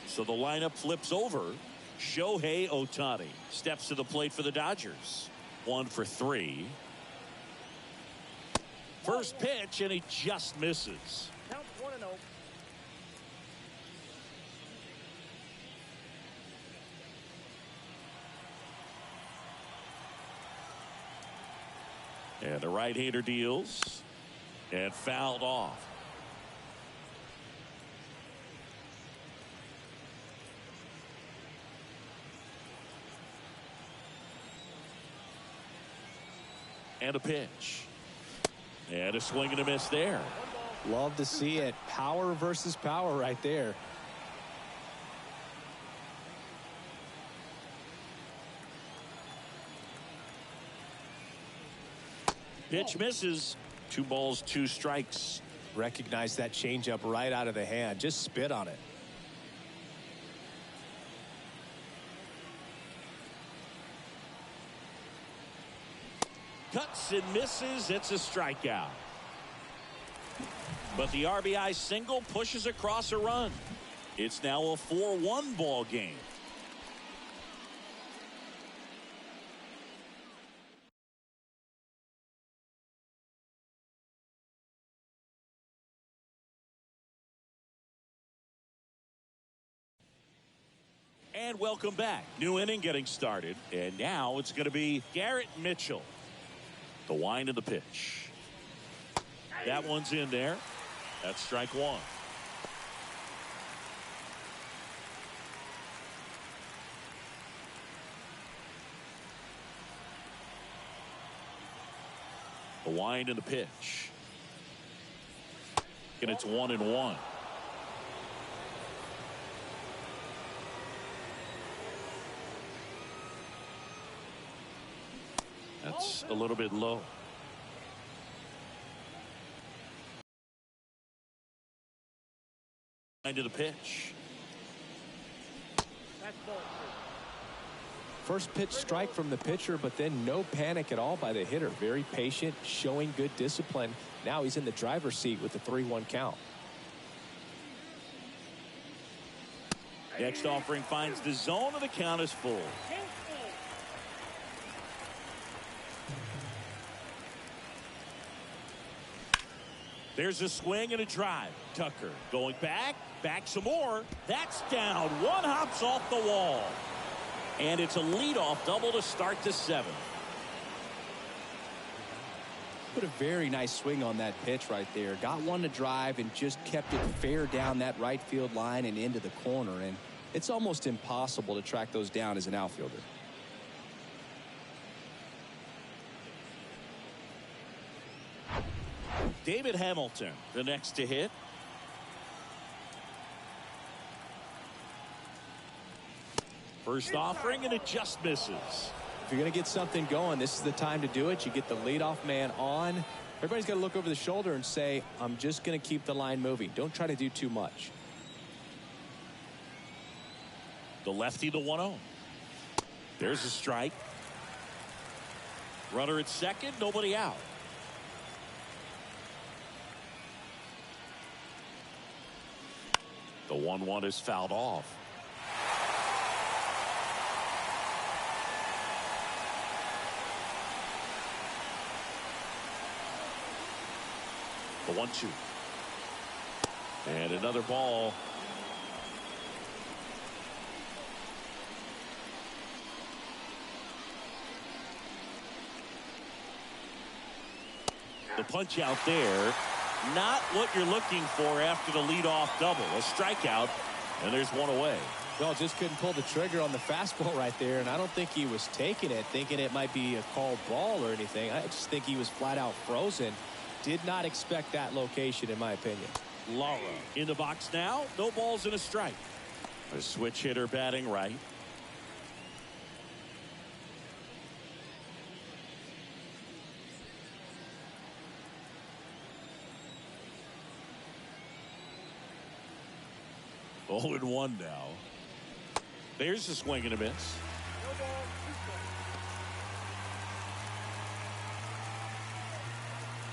So the lineup flips over. Shohei Ohtani steps to the plate for the Dodgers. 1 for 3. First pitch, and he just misses. count 1-0. And the right-hander deals and fouled off. And a pitch. And a swing and a miss there. Love to see it. Power versus power right there. Pitch misses. 2 balls, 2 strikes. Recognize that changeup right out of the hand. Just spit on it. Cuts and misses. It's a strikeout. But the RBI single pushes across a run. It's now a 4-1 ball game. And welcome back. New inning getting started. And now it's going to be Garrett Mitchell. The wind of the pitch. That one's in there. That's strike one. The wind and the pitch. And it's 1-1. That's a little bit low. Into the pitch. First pitch strike from the pitcher, but then no panic at all by the hitter. Very patient, showing good discipline. Now he's in the driver's seat with the 3-1 count. Next offering finds the zone, and the count is full. There's a swing and a drive. Tucker going back some more. That's down. One hops off the wall. And it's a leadoff double to start the seventh. Put a very nice swing on that pitch right there. Got one to drive and just kept it fair down that right field line and into the corner. And it's almost impossible to track those down as an outfielder. David Hamilton, the next to hit. First offering, and it just misses. If you're going to get something going, this is the time to do it. You get the leadoff man on. Everybody's got to look over the shoulder and say, I'm just going to keep the line moving. Don't try to do too much. The lefty, the 1-0. There's a strike. Runner at second, nobody out. The 1-1 is fouled off. The 1-2. And another ball. The punch out there. Not what you're looking for after the leadoff double. A strikeout, and there's one away. Well, just couldn't pull the trigger on the fastball right there, and I don't think he was taking it, thinking it might be a called ball or anything. I just think he was flat out frozen. Did not expect that location, in my opinion. Lara in the box now. No balls and a strike. A switch hitter batting right. Oh, and 1 now. There's a swing and a miss.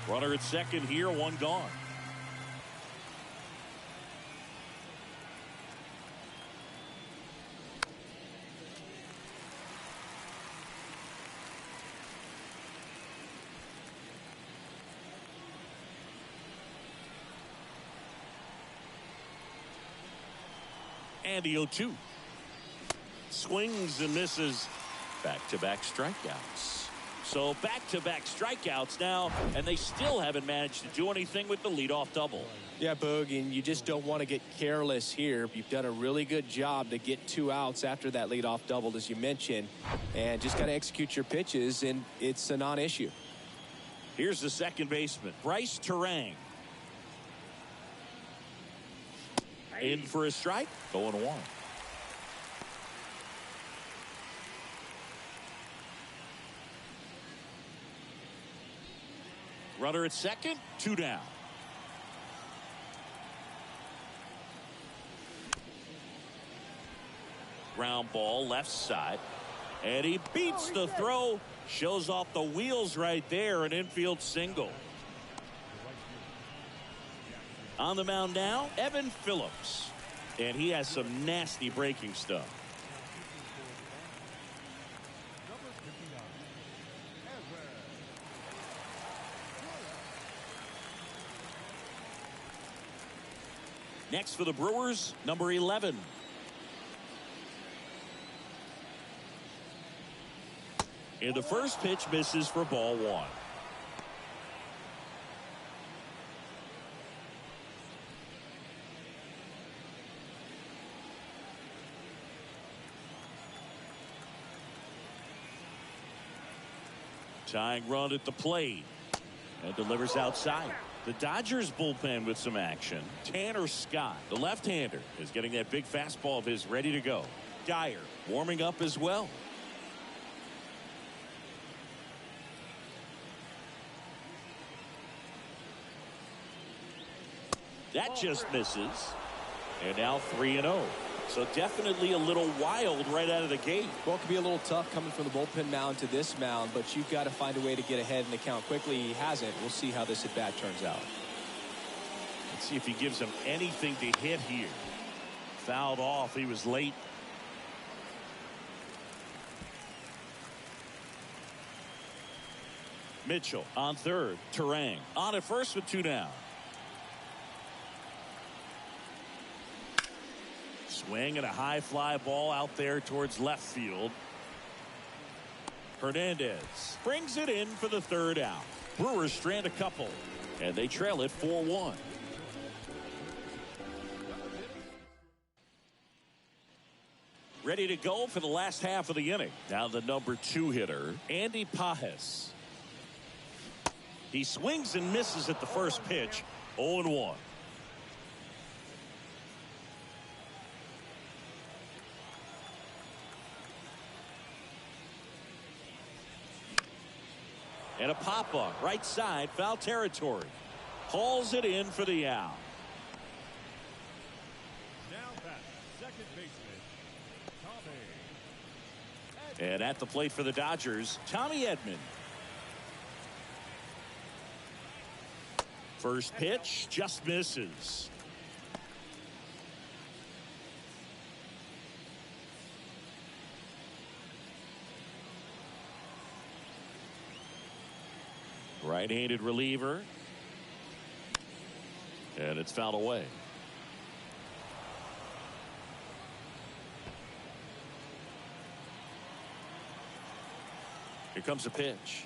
Runner at second here, 1 gone. And the 0-2. Swings and misses. Back-to-back strikeouts. So back-to-back strikeouts now, and they still haven't managed to do anything with the leadoff double. Yeah, Boog, and you just don't want to get careless here. You've done a really good job to get 2 outs after that leadoff double, as you mentioned, and just got to execute your pitches, and it's a non-issue. Here's the second baseman, Bryce Terang. In for a strike, 0-1. Runner at second, 2 down. ground ball left side. And he beats the throw. Shows off the wheels right there. An infield single. On the mound now, Evan Phillips. And he has some nasty breaking stuff. Next for the Brewers, number 11. And the first pitch misses for ball one. Tying run at the plate. And delivers outside. The Dodgers bullpen with some action. Tanner Scott, the left-hander, is getting that big fastball of his ready to go. Dyer warming up as well. That just misses. And now 3-0. So definitely a little wild right out of the gate. Well, it could be a little tough coming from the bullpen mound to this mound, but you've got to find a way to get ahead in the count quickly. He hasn't. We'll see how this at-bat turns out. Let's see if he gives him anything to hit here. Fouled off. He was late. Mitchell on third. Terang on at first with 2 down. Swing and a high fly ball out there towards left field. Hernandez brings it in for the 3rd out. Brewers strand a couple, and they trail it 4-1. Ready to go for the last half of the inning. Now the number 2 hitter, Andy Pajes. He swings and misses at the first pitch. 0-1. And a pop-up right side, foul territory. Hauls it in for the out. Now back, second baseman, Tommy. And at the plate for the Dodgers, Tommy Edman. First pitch just misses. Right-handed reliever. And it's fouled away. Here comes a pitch.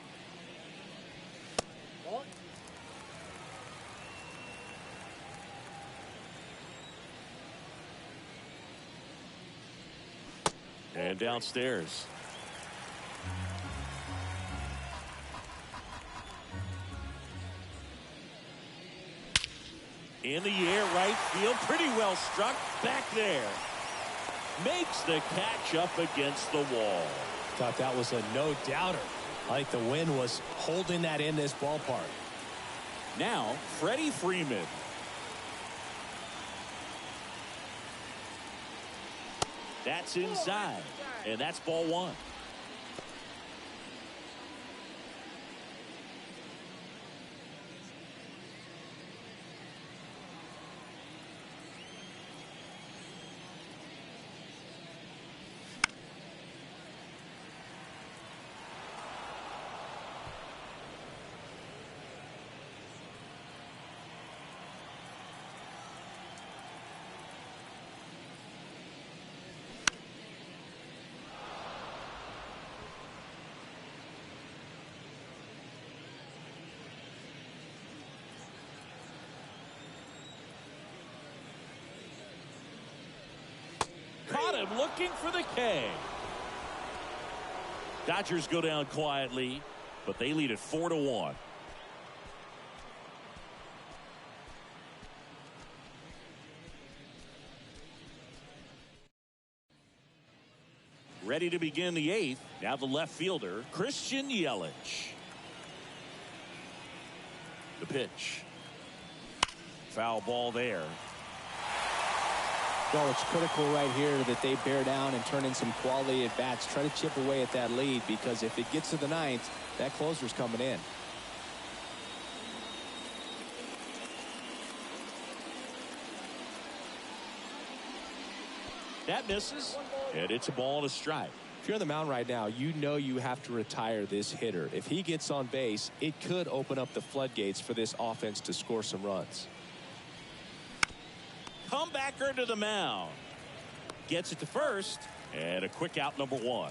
And downstairs. In the air, right field, pretty well struck. Back there. Makes the catch up against the wall. Thought that was a no-doubter. I think the wind was holding that in this ballpark. Now, Freddie Freeman. That's inside, and that's ball one. Caught him looking for the K. Dodgers go down quietly, but they lead it 4-1. Ready to begin the 8th. Now the left fielder, Christian Yelich. The pitch. Foul ball there. Well, it's critical right here that they bear down and turn in some quality at bats. Try to chip away at that lead, because if it gets to the ninth, that closer's coming in. That misses, and it's a ball and a strike. If you're on the mound right now, you know you have to retire this hitter. If he gets on base, it could open up the floodgates for this offense to score some runs. Comebacker to the mound. Gets it to first, and a quick out, number one.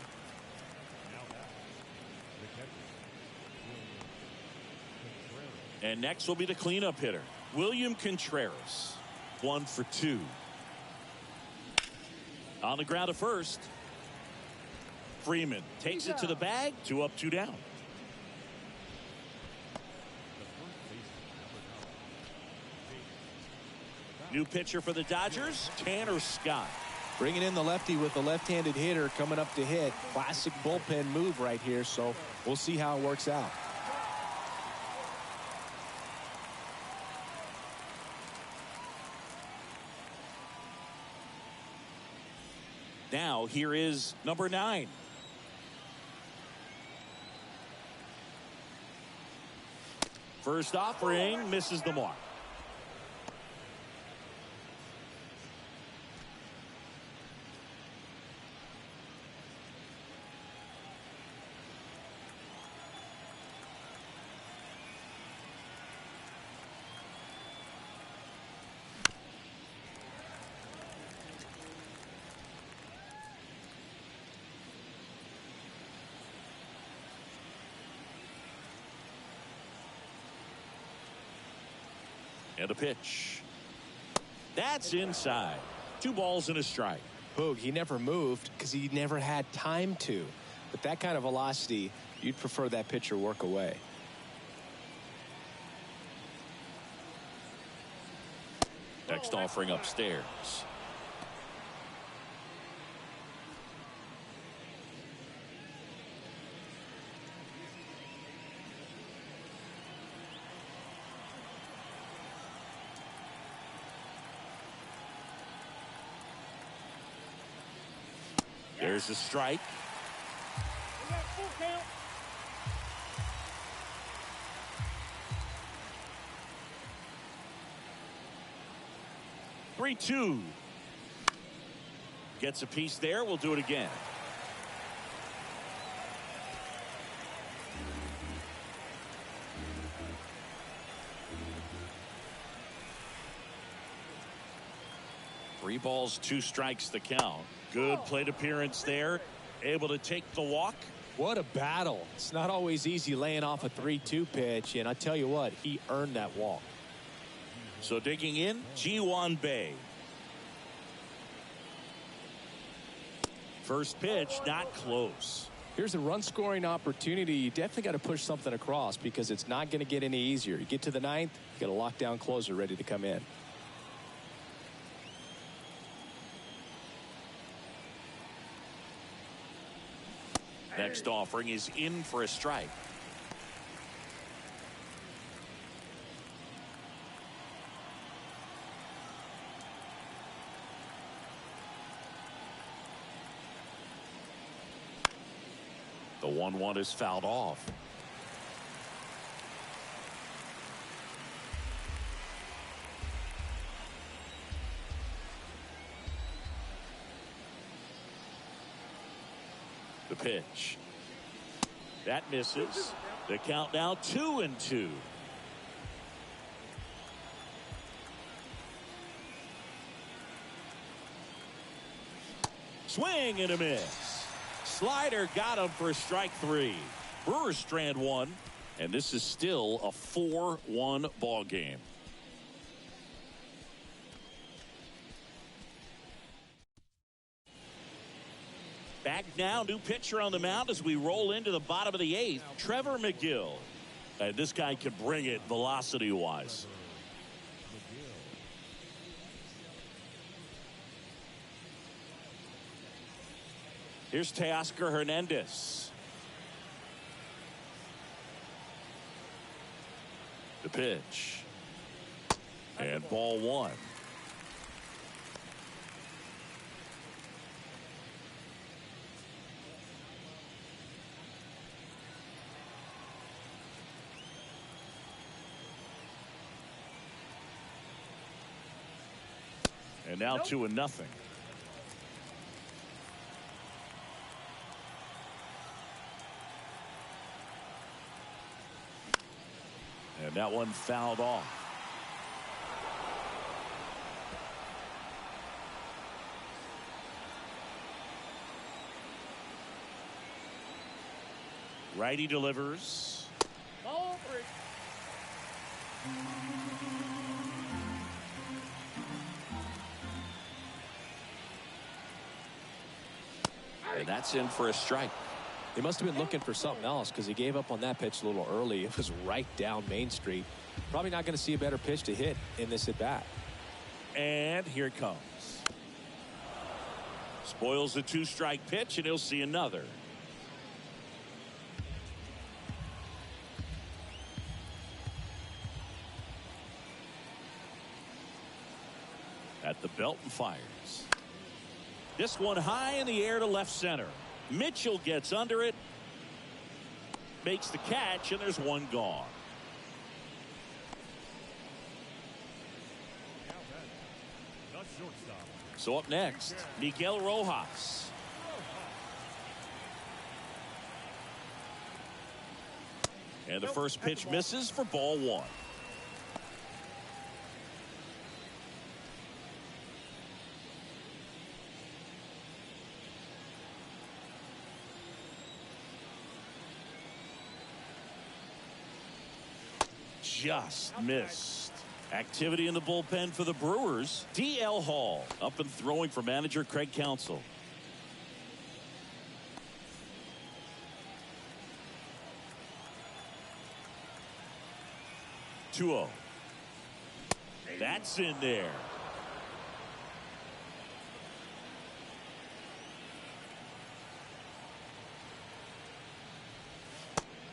And next will be the cleanup hitter, William Contreras. 1 for 2. On the ground to first. Freeman takes it to the bag. 2 up, 2 down. New pitcher for the Dodgers, Tanner Scott. Bringing in the lefty with the left-handed hitter coming up to hit. Classic bullpen move right here, so we'll see how it works out. Now here is number 9. First offering misses the mark. And a pitch. That's inside. 2 balls and a strike. Boog, he never moved because he never had time to. With that kind of velocity, you'd prefer that pitcher work away. Next offering upstairs. There's a strike. 3-2. Gets a piece there. We'll do it again. Three balls, 2 strikes the count. Good plate appearance there. Able to take the walk. What a battle. It's not always easy laying off a 3-2 pitch, and I tell you what, he earned that walk. So digging in, Ji-Hwan Bae. First pitch, not close. Here's a run-scoring opportunity. You definitely got to push something across because it's not going to get any easier. You get to the ninth, you got a lockdown closer ready to come in. Next offering is in for a strike. The 1-1 is fouled off. The pitch. That misses. The count now 2-2. Swing and a miss. Slider got him for strike 3. Brewers strand 1, and this is still a 4-1 ball game. Back now, new pitcher on the mound as we roll into the bottom of the 8th, Trevor McGill. And this guy can bring it velocity-wise. Here's Teoscar Hernandez. The pitch. And ball 1. And now 2-0. And that one fouled off. Righty delivers. Ball 3. And that's in for a strike. He must have been looking for something else because he gave up on that pitch a little early. It was right down Main Street. Probably not going to see a better pitch to hit in this at bat. And here it comes. Spoils the 2-strike pitch, and he'll see another. At the belt and fires. This one high in the air to left center. Mitchell gets under it, makes the catch, and there's one gone. Now batting, the shortstop. So up next, Miguel Rojas. And the first pitch misses for ball 1. Just missed. Activity in the bullpen for the Brewers. D.L. Hall up and throwing for manager Craig Counsell. (2-0). That's in there.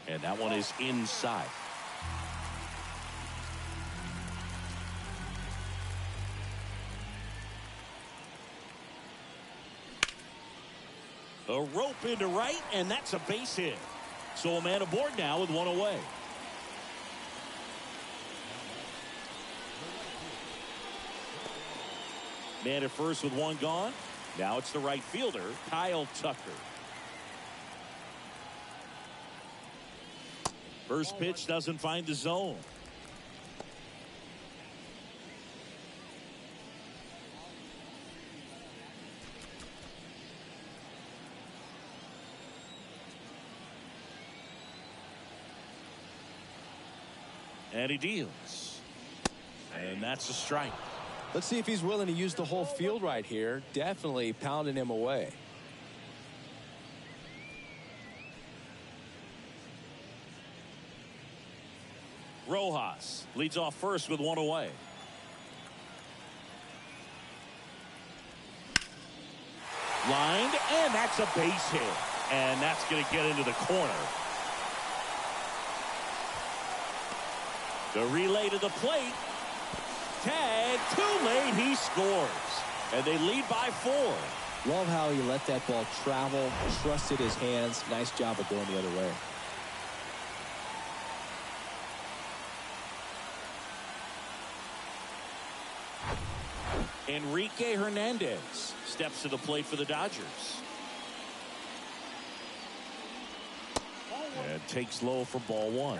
And that one is inside. A rope into right, and that's a base hit. So a man aboard now with one away. Man at first with one gone. Now it's the right fielder, Kyle Tucker. First pitch doesn't find the zone. And he deals. And that's a strike. Let's see if he's willing to use the whole field right here. Definitely pounding him away. Rojas leads off first with one away. Lined, and that's a base hit. And that's going to get into the corner. The relay to the plate. Tag, too late, he scores. And they lead by 4. Love how he let that ball travel, trusted his hands. Nice job of going the other way. Enrique Hernandez steps to the plate for the Dodgers. And takes low for ball 1.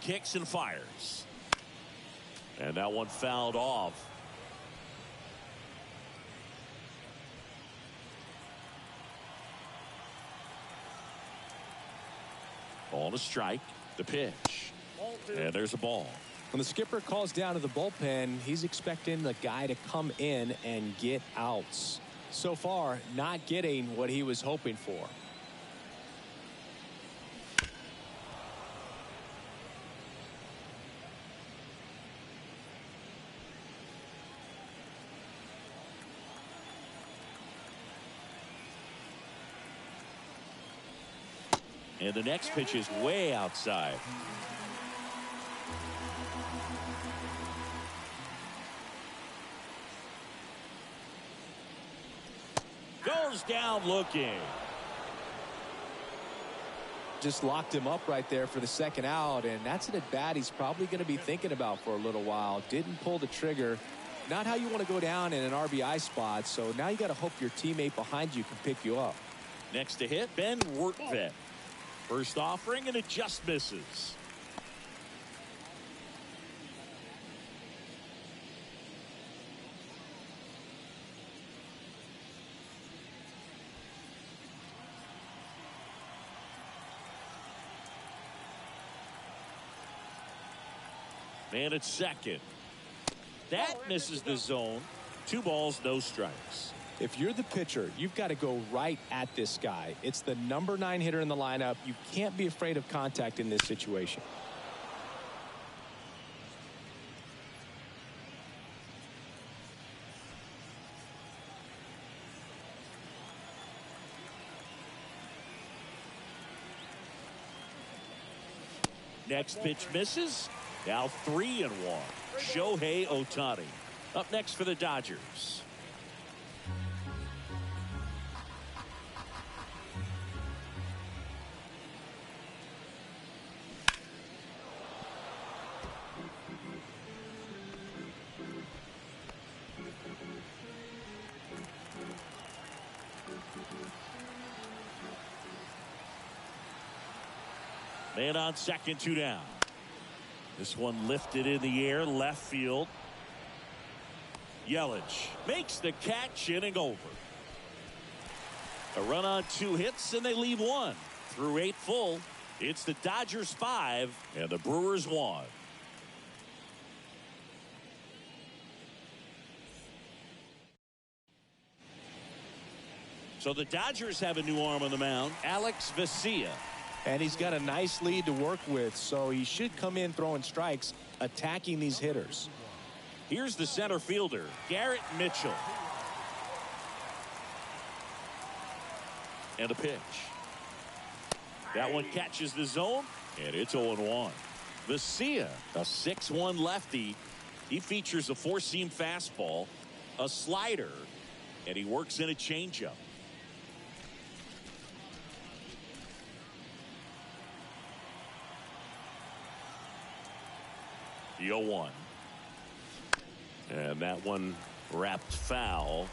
Kicks and fires. And that one fouled off. Ball to strike. The pitch. And there's a ball. When the skipper calls down to the bullpen, he's expecting the guy to come in and get outs. So far, not getting what he was hoping for. And the next pitch is way outside. Goes down looking. Just locked him up right there for the second out, and that's an at-bat he's probably going to be thinking about for a little while. Didn't pull the trigger. Not how you want to go down in an RBI spot, so now you got to hope your teammate behind you can pick you up. Next to hit, Ben Wertvet. First offering, and it just misses. Man at second. That misses the zone. 2 balls, no strikes. If you're the pitcher, you've got to go right at this guy. It's the number 9 hitter in the lineup. You can't be afraid of contact in this situation. Next pitch misses. Now 3-1. Shohei Ohtani up next for the Dodgers. Man on second, 2 down. This one lifted in the air, left field. Yelich makes the catch, inning over. A run on 2 hits, and they leave 1. Through 8 full, it's the Dodgers 5 and the Brewers 1. So the Dodgers have a new arm on the mound, Alex Vesia. And he's got a nice lead to work with, so he should come in throwing strikes, attacking these hitters. Here's the center fielder, Garrett Mitchell. And a pitch. That one catches the zone, and it's 0-1. Vesia, a 6'1 lefty. He features a 4-seam fastball, a slider, and he works in a changeup. The 0-1. And that one wrapped foul.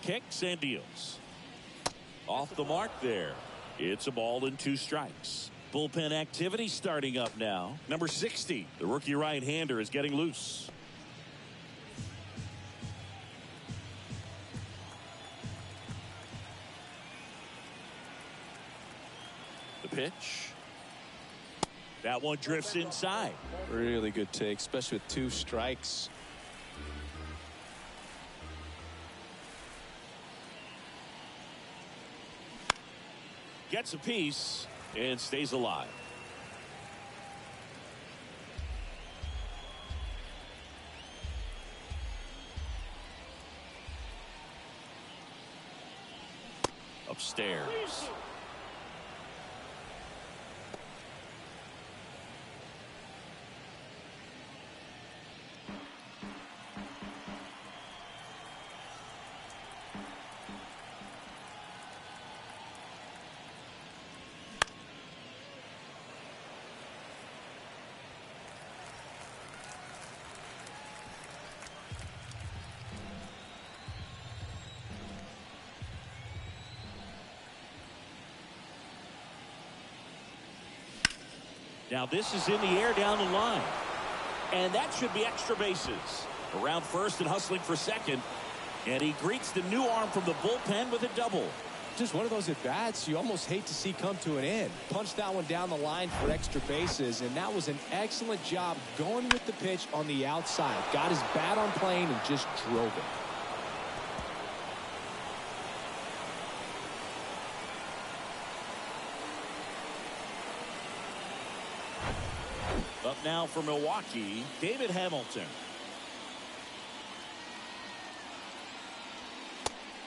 Kicks and deals. Off the mark there. It's a ball and 2 strikes. Bullpen activity starting up now. Number 60, the rookie right-hander, is getting loose. Pitch. That one drifts inside. Really good take, especially with 2 strikes. Gets a piece and stays alive. Upstairs. Now this is in the air down the line. And that should be extra bases. Around first and hustling for second. And he greets the new arm from the bullpen with a double. Just one of those at-bats you almost hate to see come to an end. Punched that one down the line for extra bases, and that was an excellent job going with the pitch on the outside. Got his bat on plane and just drove it. Up now for Milwaukee, David Hamilton.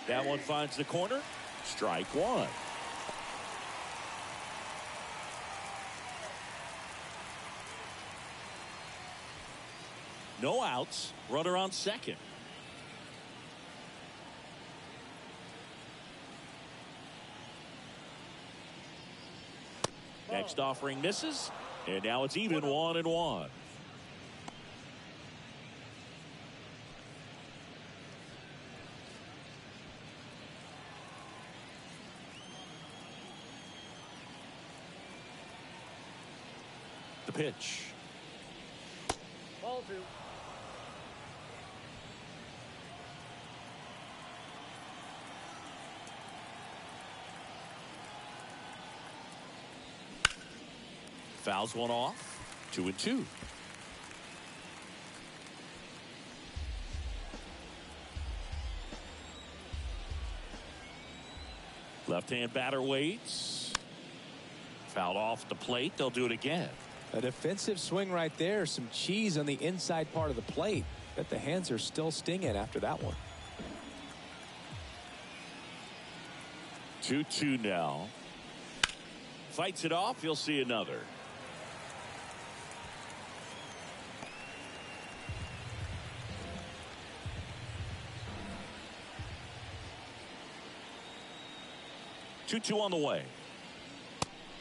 That one finds the corner. Strike 1. No outs. Runner on second. Next offering misses. And now it's even 1-1. The pitch. Ball 2. Fouls one off. 2-2. Left-hand batter waits. Fouled off the plate. They'll do it again. A defensive swing right there. Some cheese on the inside part of the plate. Bet the hands are still stinging after that one. 2-2 now. Fights it off. You'll see another. Two on the way.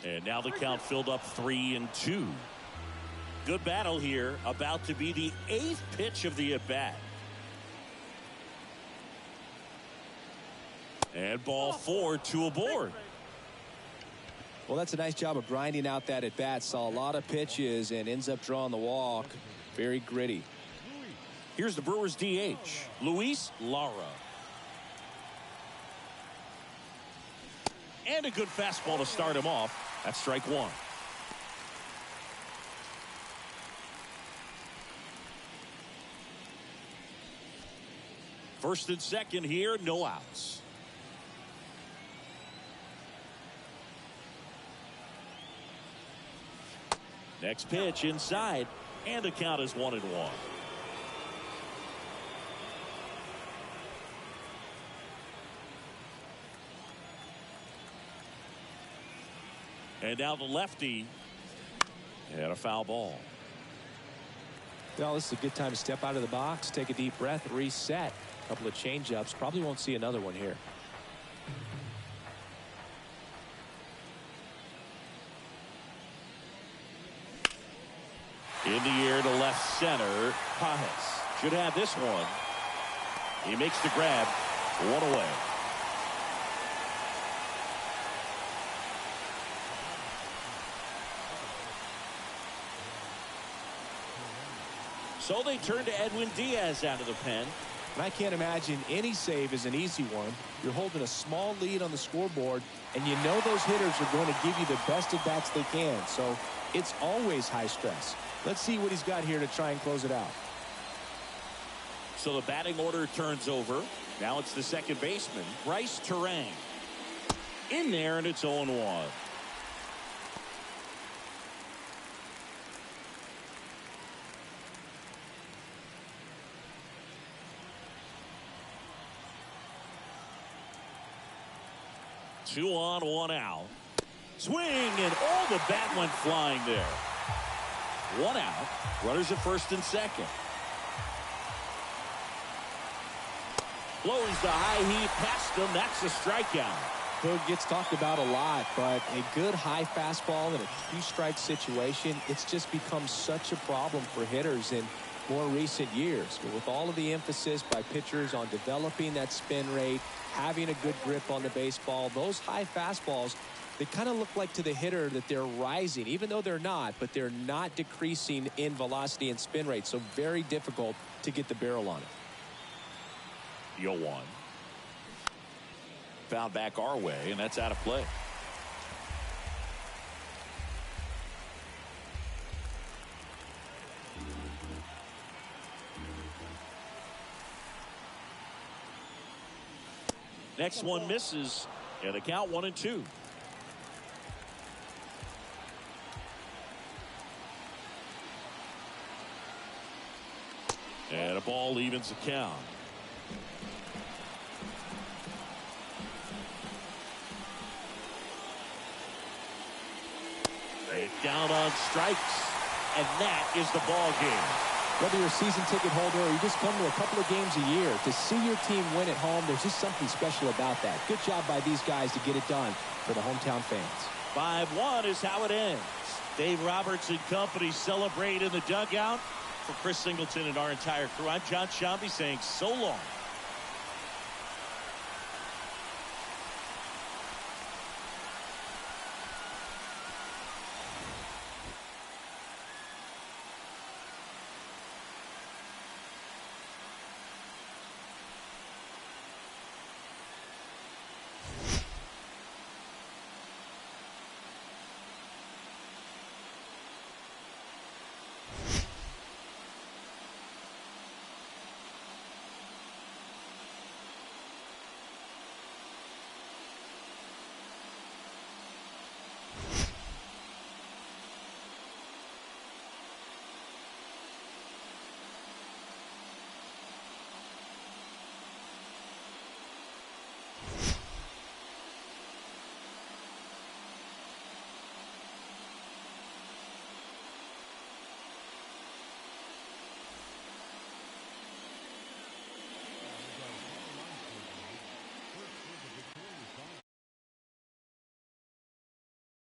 And now the count filled up 3-2. Good battle here. About to be the 8th pitch of the at-bat. And ball 4, 2 aboard. Well, that's a nice job of grinding out that at-bat. Saw a lot of pitches and ends up drawing the walk. Very gritty. Here's the Brewers DH, Luis Lara. And a good fastball to start him off. That's strike 1. First and second here, no outs. Next pitch inside, and the count is 1-1. And now the lefty. And a foul ball. Well, this is a good time to step out of the box, take a deep breath, reset. A couple of change-ups. Probably won't see another one here. In the air to left center. Pajes should have this one. He makes the grab. 1 away. So they turn to Edwin Diaz out of the pen. And I can't imagine any save is an easy one. You're holding a small lead on the scoreboard, and you know those hitters are going to give you the best at-bats they can. So it's always high stress. Let's see what he's got here to try and close it out. So the batting order turns over. Now it's the second baseman, Bryce Terang. In there, and it's 0-1. Two on, 1 out. Swing, and all the bat went flying there. 1 out. Runners at first and second. Blows the high heat past him. That's a strikeout. Hook gets talked about a lot, but a good high fastball in a 2-strike situation, it's just become such a problem for hitters in more recent years. But with all of the emphasis by pitchers on developing that spin rate, having a good grip on the baseball, those high fastballs, they kind of look like to the hitter that they're rising, even though they're not, but they're not decreasing in velocity and spin rate. So very difficult to get the barrel on it. 0-1. Foul back our way, and that's out of play. Next one misses, and the count 1-2. And a ball evens the count. Down on strikes, and that is the ball game. Whether you're a season ticket holder or you just come to a couple of games a year, to see your team win at home, there's just something special about that. Good job by these guys to get it done for the hometown fans. 5-1 is how it ends. Dave Roberts and company celebrate in the dugout. For Chris Singleton and our entire crew, I'm John Shambi saying so long.